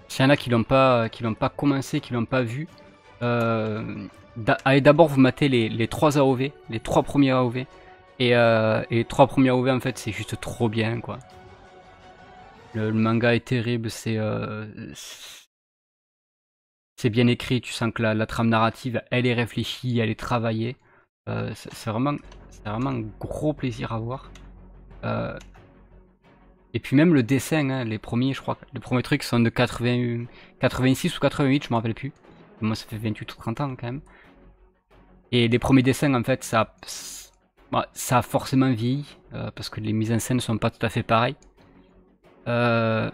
S'il y en a qui l'ont pas commencé, qui l'ont pas vu, allez d'abord vous matez les 3 AOV, les 3 premiers AOV. Et les 3 premiers AOV en fait c'est juste trop bien quoi. Le manga est terrible, c'est bien écrit, tu sens que la trame narrative elle est réfléchie, elle est travaillée. C'est vraiment un gros plaisir à voir. Euh, et puis même le dessin, hein, les premiers je crois, les premiers trucs sont de 86 ou 88, je me rappelle plus. Moi ça fait 28 ou 30 ans quand même. Et les premiers dessins en fait ça a forcément vieilli, parce que les mises en scène sont pas tout à fait pareilles. Euh,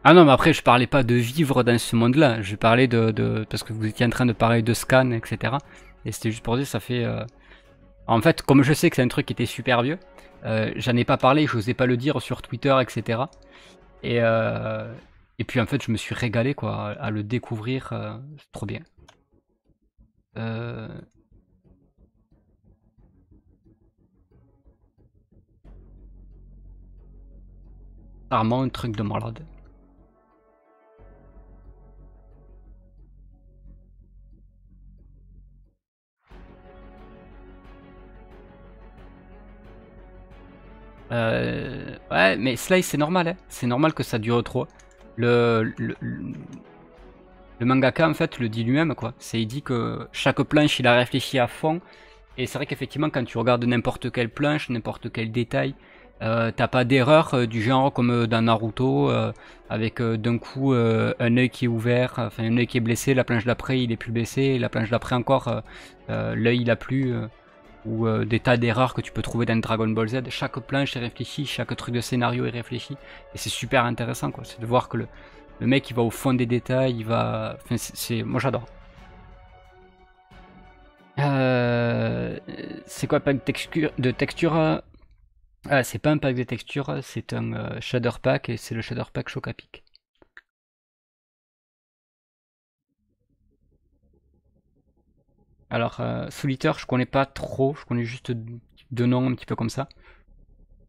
Ah non, mais après, je parlais pas de vivre dans ce monde-là. Je parlais parce que vous étiez en train de parler de scan, etc. Et c'était juste pour dire, ça fait. En fait, comme je sais que c'est un truc qui était super vieux, j'en ai pas parlé, j'osais pas le dire sur Twitter, etc. Et, euh, et puis en fait, je me suis régalé quoi, à le découvrir. C'est trop bien. Euh, Vraiment un truc de malade. Ouais, mais Slice, c'est normal, hein. C'est normal que ça dure trop. Le mangaka, en fait, le dit lui-même, quoi. Il dit que chaque planche, il a réfléchi à fond. Et c'est vrai qu'effectivement, quand tu regardes n'importe quelle planche, n'importe quel détail, t'as pas d'erreur du genre comme dans Naruto, avec d'un coup un œil qui est ouvert, enfin un œil qui est blessé, la planche d'après il est plus blessé, et la planche d'après encore, l'œil il a plus, ou des tas d'erreurs que tu peux trouver dans Dragon Ball Z. Chaque planche est réfléchie, chaque truc de scénario est réfléchi, et c'est super intéressant, quoi. C'est de voir que le mec il va au fond des détails, il va, enfin moi j'adore. Euh, c'est quoi pack de texture Ah, c'est pas un pack de texture, c'est un shader pack et c'est le shader pack Chocapic. Alors, Solitaire, je connais pas trop, je connais juste deux noms un petit peu comme ça.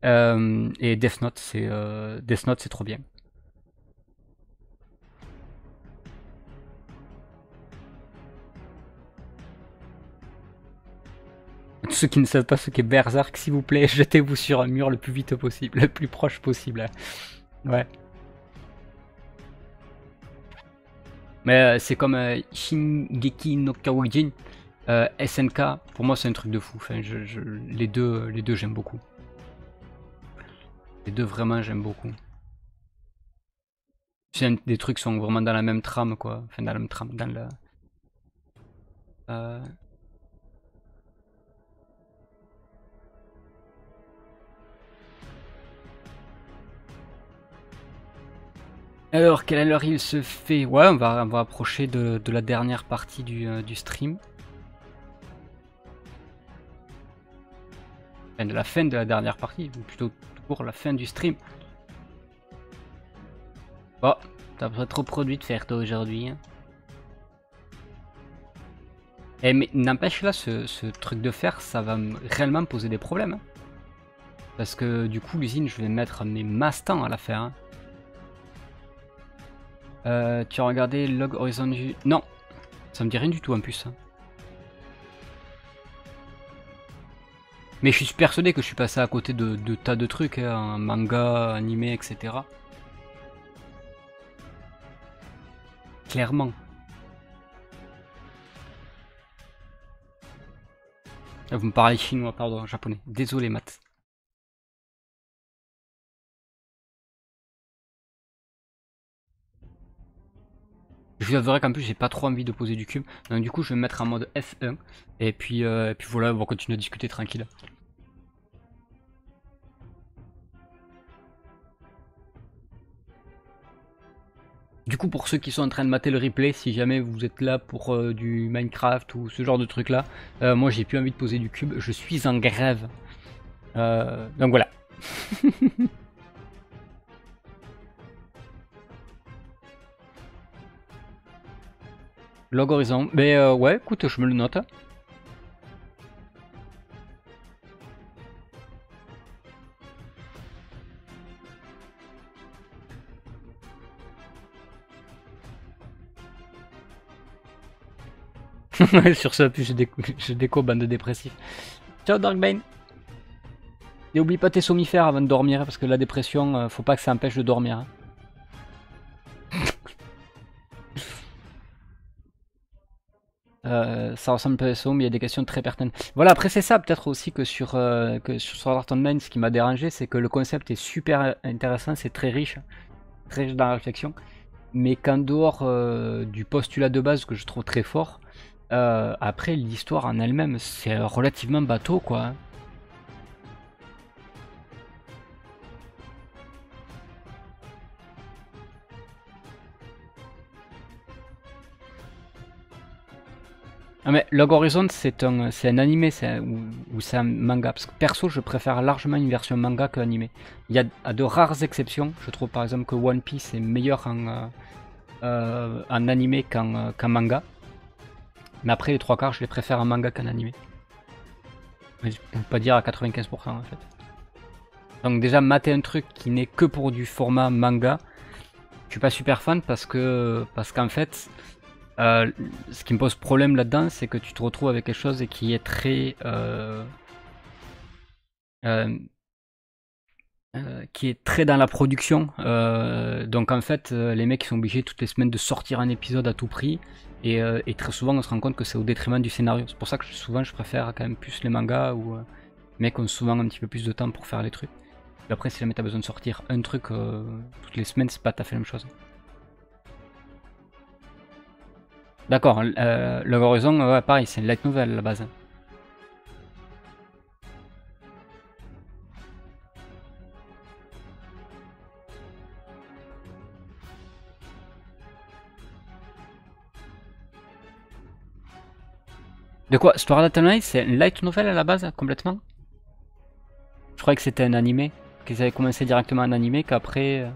Et Death Note, c'est trop bien. Tous ceux qui ne savent pas ce qu'est Berserk, s'il vous plaît, jetez-vous sur un mur le plus vite possible, le plus proche possible. Ouais. Mais c'est comme Shingeki no Kyojin, SNK, pour moi c'est un truc de fou. Enfin, les deux j'aime beaucoup. Les deux vraiment j'aime beaucoup. Des trucs sont vraiment dans la même trame quoi. Enfin dans la même trame, dans le. Euh, Alors, quelle heure il se fait? Ouais, on va approcher de la dernière partie du stream. Enfin, de la fin de la dernière partie, ou plutôt pour la fin du stream. Bon, t'as pas trop produit de faire toi aujourd'hui. Hein. Eh, mais n'empêche là, ce truc de fer, ça va réellement me poser des problèmes. Hein. Parce que du coup, l'usine, je vais mettre mes mastans à la faire. Hein. Tu as regardé Log Horizon du... Non, ça me dit rien du tout en plus. Hein. Mais je suis persuadé que je suis passé à côté de tas de trucs, hein, manga, animé, etc. Clairement. Vous me parlez chinois, pardon, japonais. Désolé, Matt. Je vous avouerai qu'en plus j'ai pas trop envie de poser du cube, donc du coup je vais me mettre en mode F1 et puis voilà, on va continuer à discuter tranquille. Du coup pour ceux qui sont en train de mater le replay, si jamais vous êtes là pour du Minecraft ou ce genre de truc là, moi j'ai plus envie de poser du cube, je suis en grève. Donc voilà. Log Horizon, mais ouais écoute je me le note. Sur ce, plus je déco bande de dépressifs. Ciao Darkbane. Et oublie pas tes somnifères avant de dormir, parce que la dépression, faut pas que ça empêche de dormir. Hein. Ça ressemble un peu à ça, mais il y a des questions très pertinentes. Voilà, après c'est ça, peut-être aussi que sur Sword Art Online, ce qui m'a dérangé, c'est que le concept est super intéressant, c'est très riche dans la réflexion, mais qu'en dehors du postulat de base que je trouve très fort, après l'histoire en elle-même, c'est relativement bateau, quoi. Hein. Ah mais Log Horizon c'est un animé ou c'est un manga parce que perso je préfère largement une version manga que animé. Il y a à de rares exceptions, je trouve par exemple que One Piece est meilleur en animé qu'en manga. Mais après les trois quarts je les préfère en manga qu'en animé. Mais je peux pas dire à 95% en fait. Donc déjà mater un truc qui n'est que pour du format manga, je suis pas super fan parce qu'en fait ce qui me pose problème là-dedans, c'est que tu te retrouves avec quelque chose qui est très qui est très dans la production. Donc en fait, les mecs sont obligés toutes les semaines de sortir un épisode à tout prix. Et très souvent, on se rend compte que c'est au détriment du scénario. C'est pour ça que souvent, je préfère quand même plus les mangas où les mecs ont souvent un petit peu plus de temps pour faire les trucs. Et après, si jamais t'as besoin de sortir un truc toutes les semaines, c'est pas tout à fait la même chose. D'accord, le Horizon, ouais, pareil, c'est une light novel à la base. De quoi? Sword Art Online, c'est une light novel à la base, complètement? Je croyais que c'était un animé, qu'ils avaient commencé directement un animé, qu'après...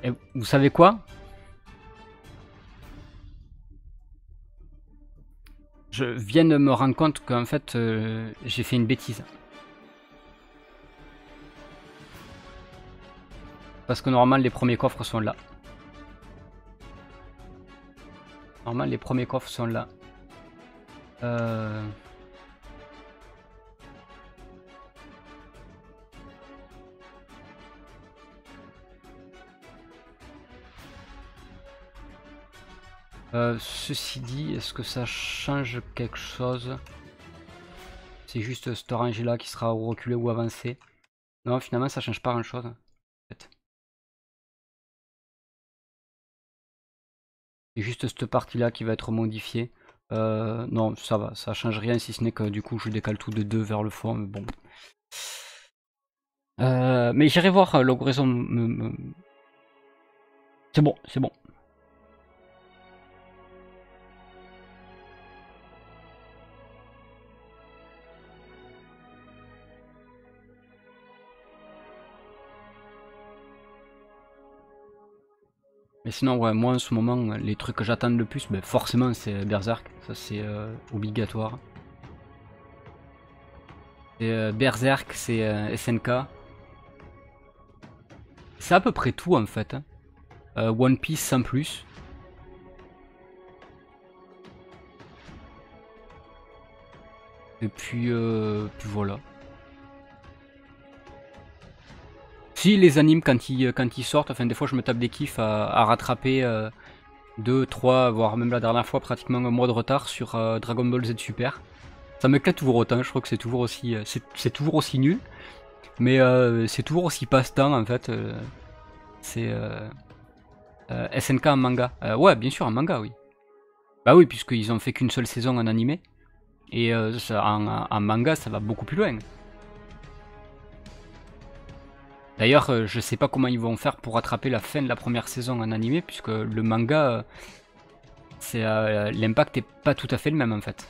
Et vous savez quoi? Je viens de me rendre compte qu'en fait, j'ai fait une bêtise. Parce que normalement, les premiers coffres sont là. Normalement, les premiers coffres sont là. Ceci dit, est-ce que ça change quelque chose? C'est juste cette orange là qui sera ou reculé ou avancé. Non, finalement ça change pas grand chose. En fait. C'est juste cette partie là qui va être modifiée. Non, ça va, ça change rien si ce n'est que du coup je décale tout de 2 vers le fond. Mais bon. Mais j'irai voir l'algorithme. C'est bon, c'est bon. Mais sinon, ouais, moi en ce moment, les trucs que j'attends le plus, ben, forcément c'est Berserk, ça c'est obligatoire. Berserk, c'est SNK. C'est à peu près tout en fait. Hein. One Piece sans plus. Et puis voilà. Si les animes quand ils sortent, enfin des fois je me tape des kiffs à rattraper 2, 3, voire même la dernière fois pratiquement un mois de retard sur Dragon Ball Z Super. Ça m'éclate toujours autant, je crois que c'est toujours aussi c'est toujours aussi nul, mais c'est toujours aussi passe-temps en fait. C'est SNK en manga. Ouais, bien sûr en manga, oui. Bah oui, puisqu'ils ont fait qu'une seule saison en animé, et en manga ça va beaucoup plus loin. D'ailleurs, je sais pas comment ils vont faire pour rattraper la fin de la première saison en animé, puisque le manga, l'impact est pas tout à fait le même en fait.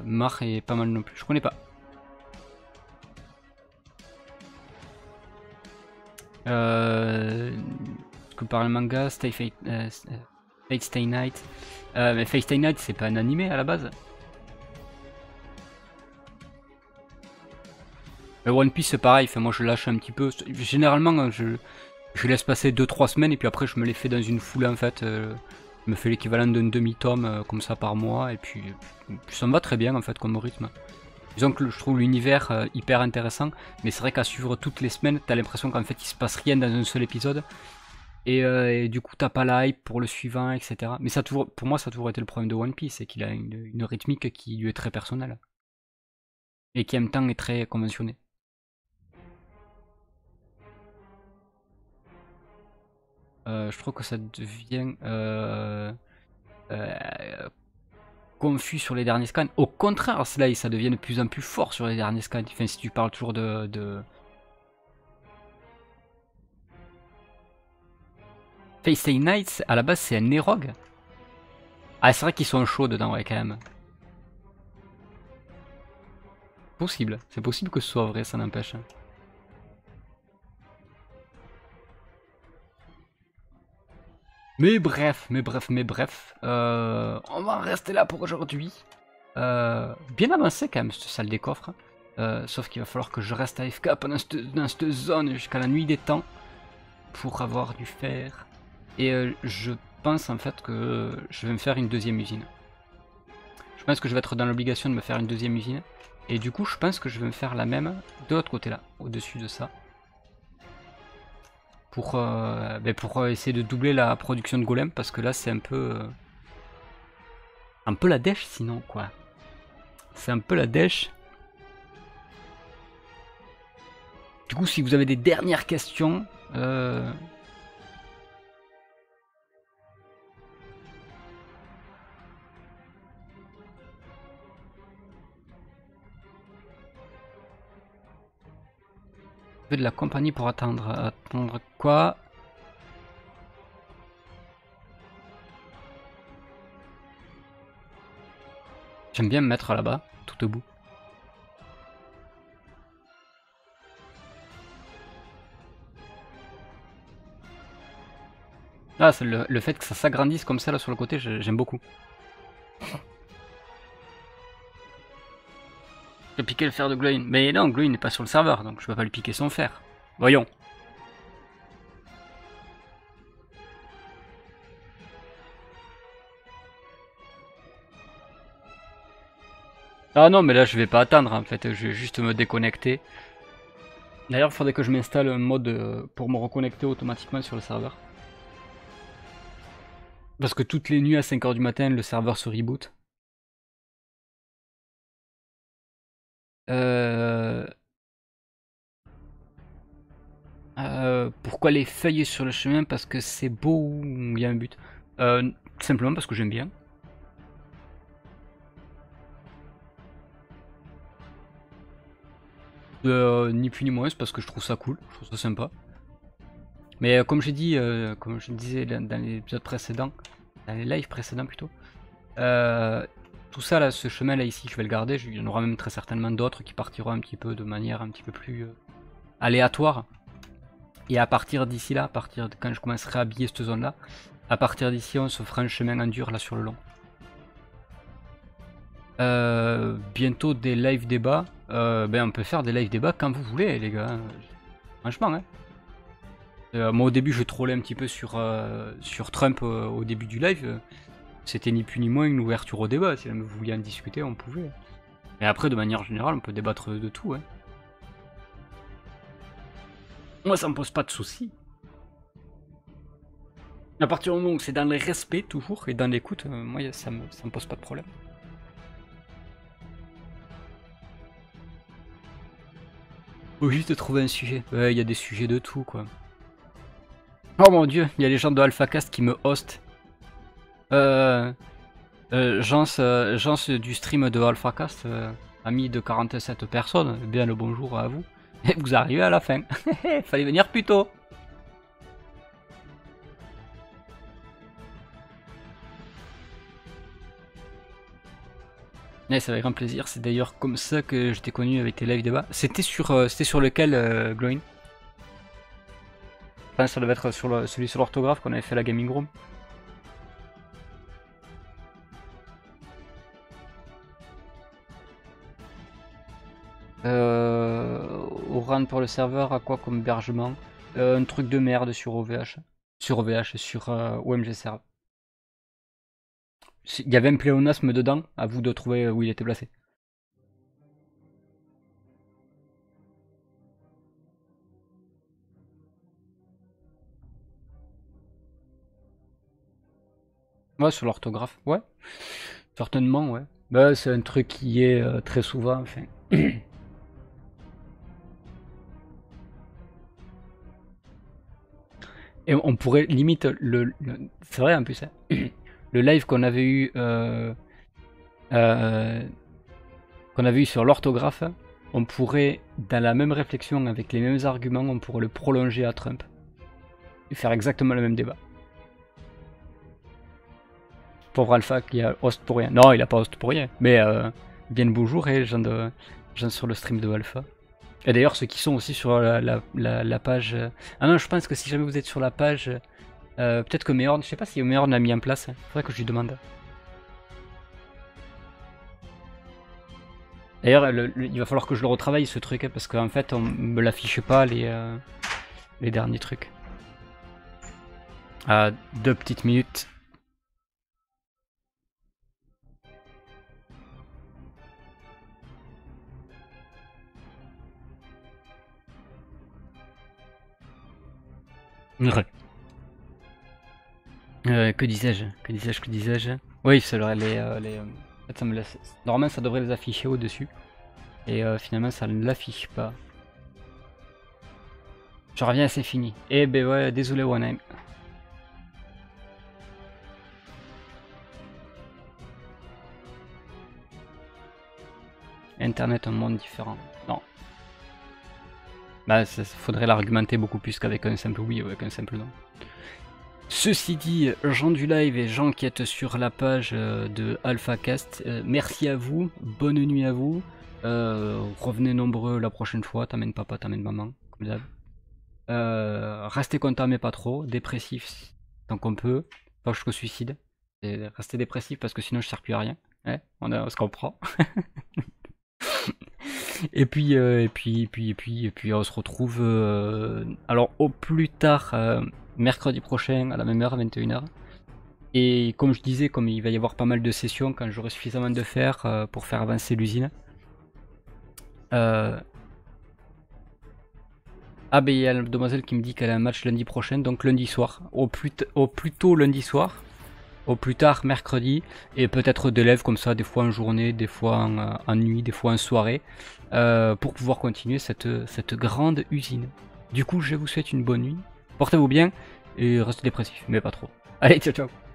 Mar est pas mal non plus, je connais pas. Que par le manga, Fate Stay Night. Mais Fate Stay Night, c'est pas un animé à la base. One Piece c'est pareil, moi je lâche un petit peu. Généralement je laisse passer 2-3 semaines et puis après je me les fais dans une foulée en fait. Je me fais l'équivalent d'un demi-tome comme ça par mois et puis ça me va très bien en fait comme rythme. Disons que je trouve l'univers hyper intéressant, mais c'est vrai qu'à suivre toutes les semaines, t'as l'impression qu'en fait il se passe rien dans un seul épisode. Et du coup t'as pas la hype pour le suivant, etc. Mais ça pour moi ça a toujours été le problème de One Piece, c'est qu'il a une rythmique qui lui est très personnelle. Et qui en même temps est très conventionnée. Je trouve que ça devient confus sur les derniers scans. Au contraire, Sly, ça devient de plus en plus fort sur les derniers scans. Enfin, si tu parles toujours de... Fate Stay Night, à la base, c'est un Nerog. Ah, c'est vrai qu'ils sont chauds dedans, ouais, quand même. Possible. C'est possible que ce soit vrai, ça n'empêche. Mais bref, on va en rester là pour aujourd'hui. Bien avancé quand même cette salle des coffres. Sauf qu'il va falloir que je reste AFK dans cette zone jusqu'à la nuit des temps pour avoir du fer. Et je pense en fait que je vais me faire une deuxième usine. Je pense que je vais être dans l'obligation de me faire une deuxième usine. Et du coup je pense que je vais me faire la même de l'autre côté là, au-dessus de ça. Pour essayer de doubler la production de golem parce que là c'est un peu la dèche sinon quoi. C'est un peu la dèche. Du coup si vous avez des dernières questions de la compagnie pour attendre quoi? J'aime bien me mettre là-bas, tout au bout. Ah, c'est le fait que ça s'agrandisse comme ça là sur le côté, j'aime beaucoup. Je vais piquer le fer de Gloin. Mais non, Gloin n'est pas sur le serveur, donc je peux pas lui piquer son fer. Voyons. Ah non, mais là je vais pas attendre en fait, je vais juste me déconnecter. D'ailleurs, il faudrait que je m'installe un mode pour me reconnecter automatiquement sur le serveur. Parce que toutes les nuits à 5 h du matin, le serveur se reboot. Pourquoi les feuilles sur le chemin? Parce que c'est beau ou il y a un but? Simplement parce que j'aime bien. Ni plus ni moins, c'est parce que je trouve ça cool, je trouve ça sympa. Mais comme j'ai dit, comme je le disais dans les épisodes précédents, dans les lives précédents plutôt, tout ça là, ce chemin là ici, je vais le garder. Il y en aura même très certainement d'autres qui partiront un petit peu de manière un petit peu plus aléatoire. Et à partir d'ici là, à partir de quand je commencerai à habiller cette zone là, à partir d'ici on se fera un chemin en dur là sur le long. Bientôt des live débats. Ben on peut faire des live débats quand vous voulez les gars. Franchement hein. Moi au début je trollais un petit peu sur Trump au début du live. C'était ni plus ni moins une ouverture au débat. Si vous vouliez en discuter on pouvait. Mais après de manière générale on peut débattre de tout hein. Moi ça me pose pas de soucis. À partir du moment où c'est dans le respect toujours et dans l'écoute, moi ça me pose pas de problème. Faut juste trouver un sujet. Ouais, il y a des sujets de tout quoi. Oh mon dieu, il y a les gens de AlphaCast qui me hostent. Gens du stream de AlphaCast, amis de 47 personnes, bien le bonjour à vous. Et vous arrivez à la fin. Fallait venir plus tôt. Ouais, ça avec grand plaisir. C'est d'ailleurs comme ça que je t'ai connu avec tes live débats. C'était sur lequel, Gloin? Enfin, ça devait être sur celui sur l'orthographe qu'on avait fait à la Gaming Room. Oran pour le serveur, à quoi comme hébergement? Un truc de merde sur OVH. Sur OVH, sur OMG Serve. Il y avait un pléonasme dedans, à vous de trouver où il était placé. Ouais, sur l'orthographe, ouais. Certainement, ouais. Bah, c'est un truc qui est très souvent, enfin. Et on pourrait limite c'est vrai en plus, hein, le live qu'on avait eu sur l'orthographe, on pourrait, dans la même réflexion, avec les mêmes arguments, on pourrait le prolonger à Trump. Et faire exactement le même débat. Pauvre Alpha qui a host pour rien. Non, il a pas host pour rien. Mais bien le beau jour et gens sur le stream de Alpha. Et d'ailleurs, ceux qui sont aussi sur la page... Ah non, je pense que si jamais vous êtes sur la page... peut-être que Méorn, je sais pas si Méorn l'a mis en place. Faudrait que je lui demande. D'ailleurs, il va falloir que je le retravaille ce truc, hein, parce qu'en fait, on me l'affiche pas les derniers trucs. 2 petites minutes. Ouais. Que disais-je? Oui, c'est vrai, en fait, ça me laisse... Normalement, ça devrait les afficher au-dessus. Et finalement, ça ne l'affiche pas. Je reviens, c'est fini. Eh ben ouais, désolé, One. Internet, un monde différent. Non. Bah, ça faudrait l'argumenter beaucoup plus qu'avec un simple oui ou avec un simple non. Ceci dit, gens du live et gens qui êtes sur la page de AlphaCast, merci à vous, bonne nuit à vous. Revenez nombreux la prochaine fois, t'amènes papa, t'amènes maman, comme d'hab. Restez content mais pas trop, dépressif tant qu'on peut, pas jusqu'au suicide. Et restez dépressif parce que sinon je sers plus à rien. Ouais, on se comprend. Et puis on se retrouve alors au plus tard mercredi prochain à la même heure, à 21 h. Et comme je disais, comme il va y avoir pas mal de sessions, quand j'aurai suffisamment de fer pour faire avancer l'usine. Ah ben il y a la demoiselle qui me dit qu'elle a un match lundi prochain, donc lundi soir, au plus tôt lundi soir. au plus tard mercredi, et peut-être d'élèves comme ça, des fois en journée, des fois en nuit, des fois en soirée, pour pouvoir continuer cette grande usine. Du coup, je vous souhaite une bonne nuit, portez-vous bien, et restez dépressifs, mais pas trop. Allez, ciao ciao.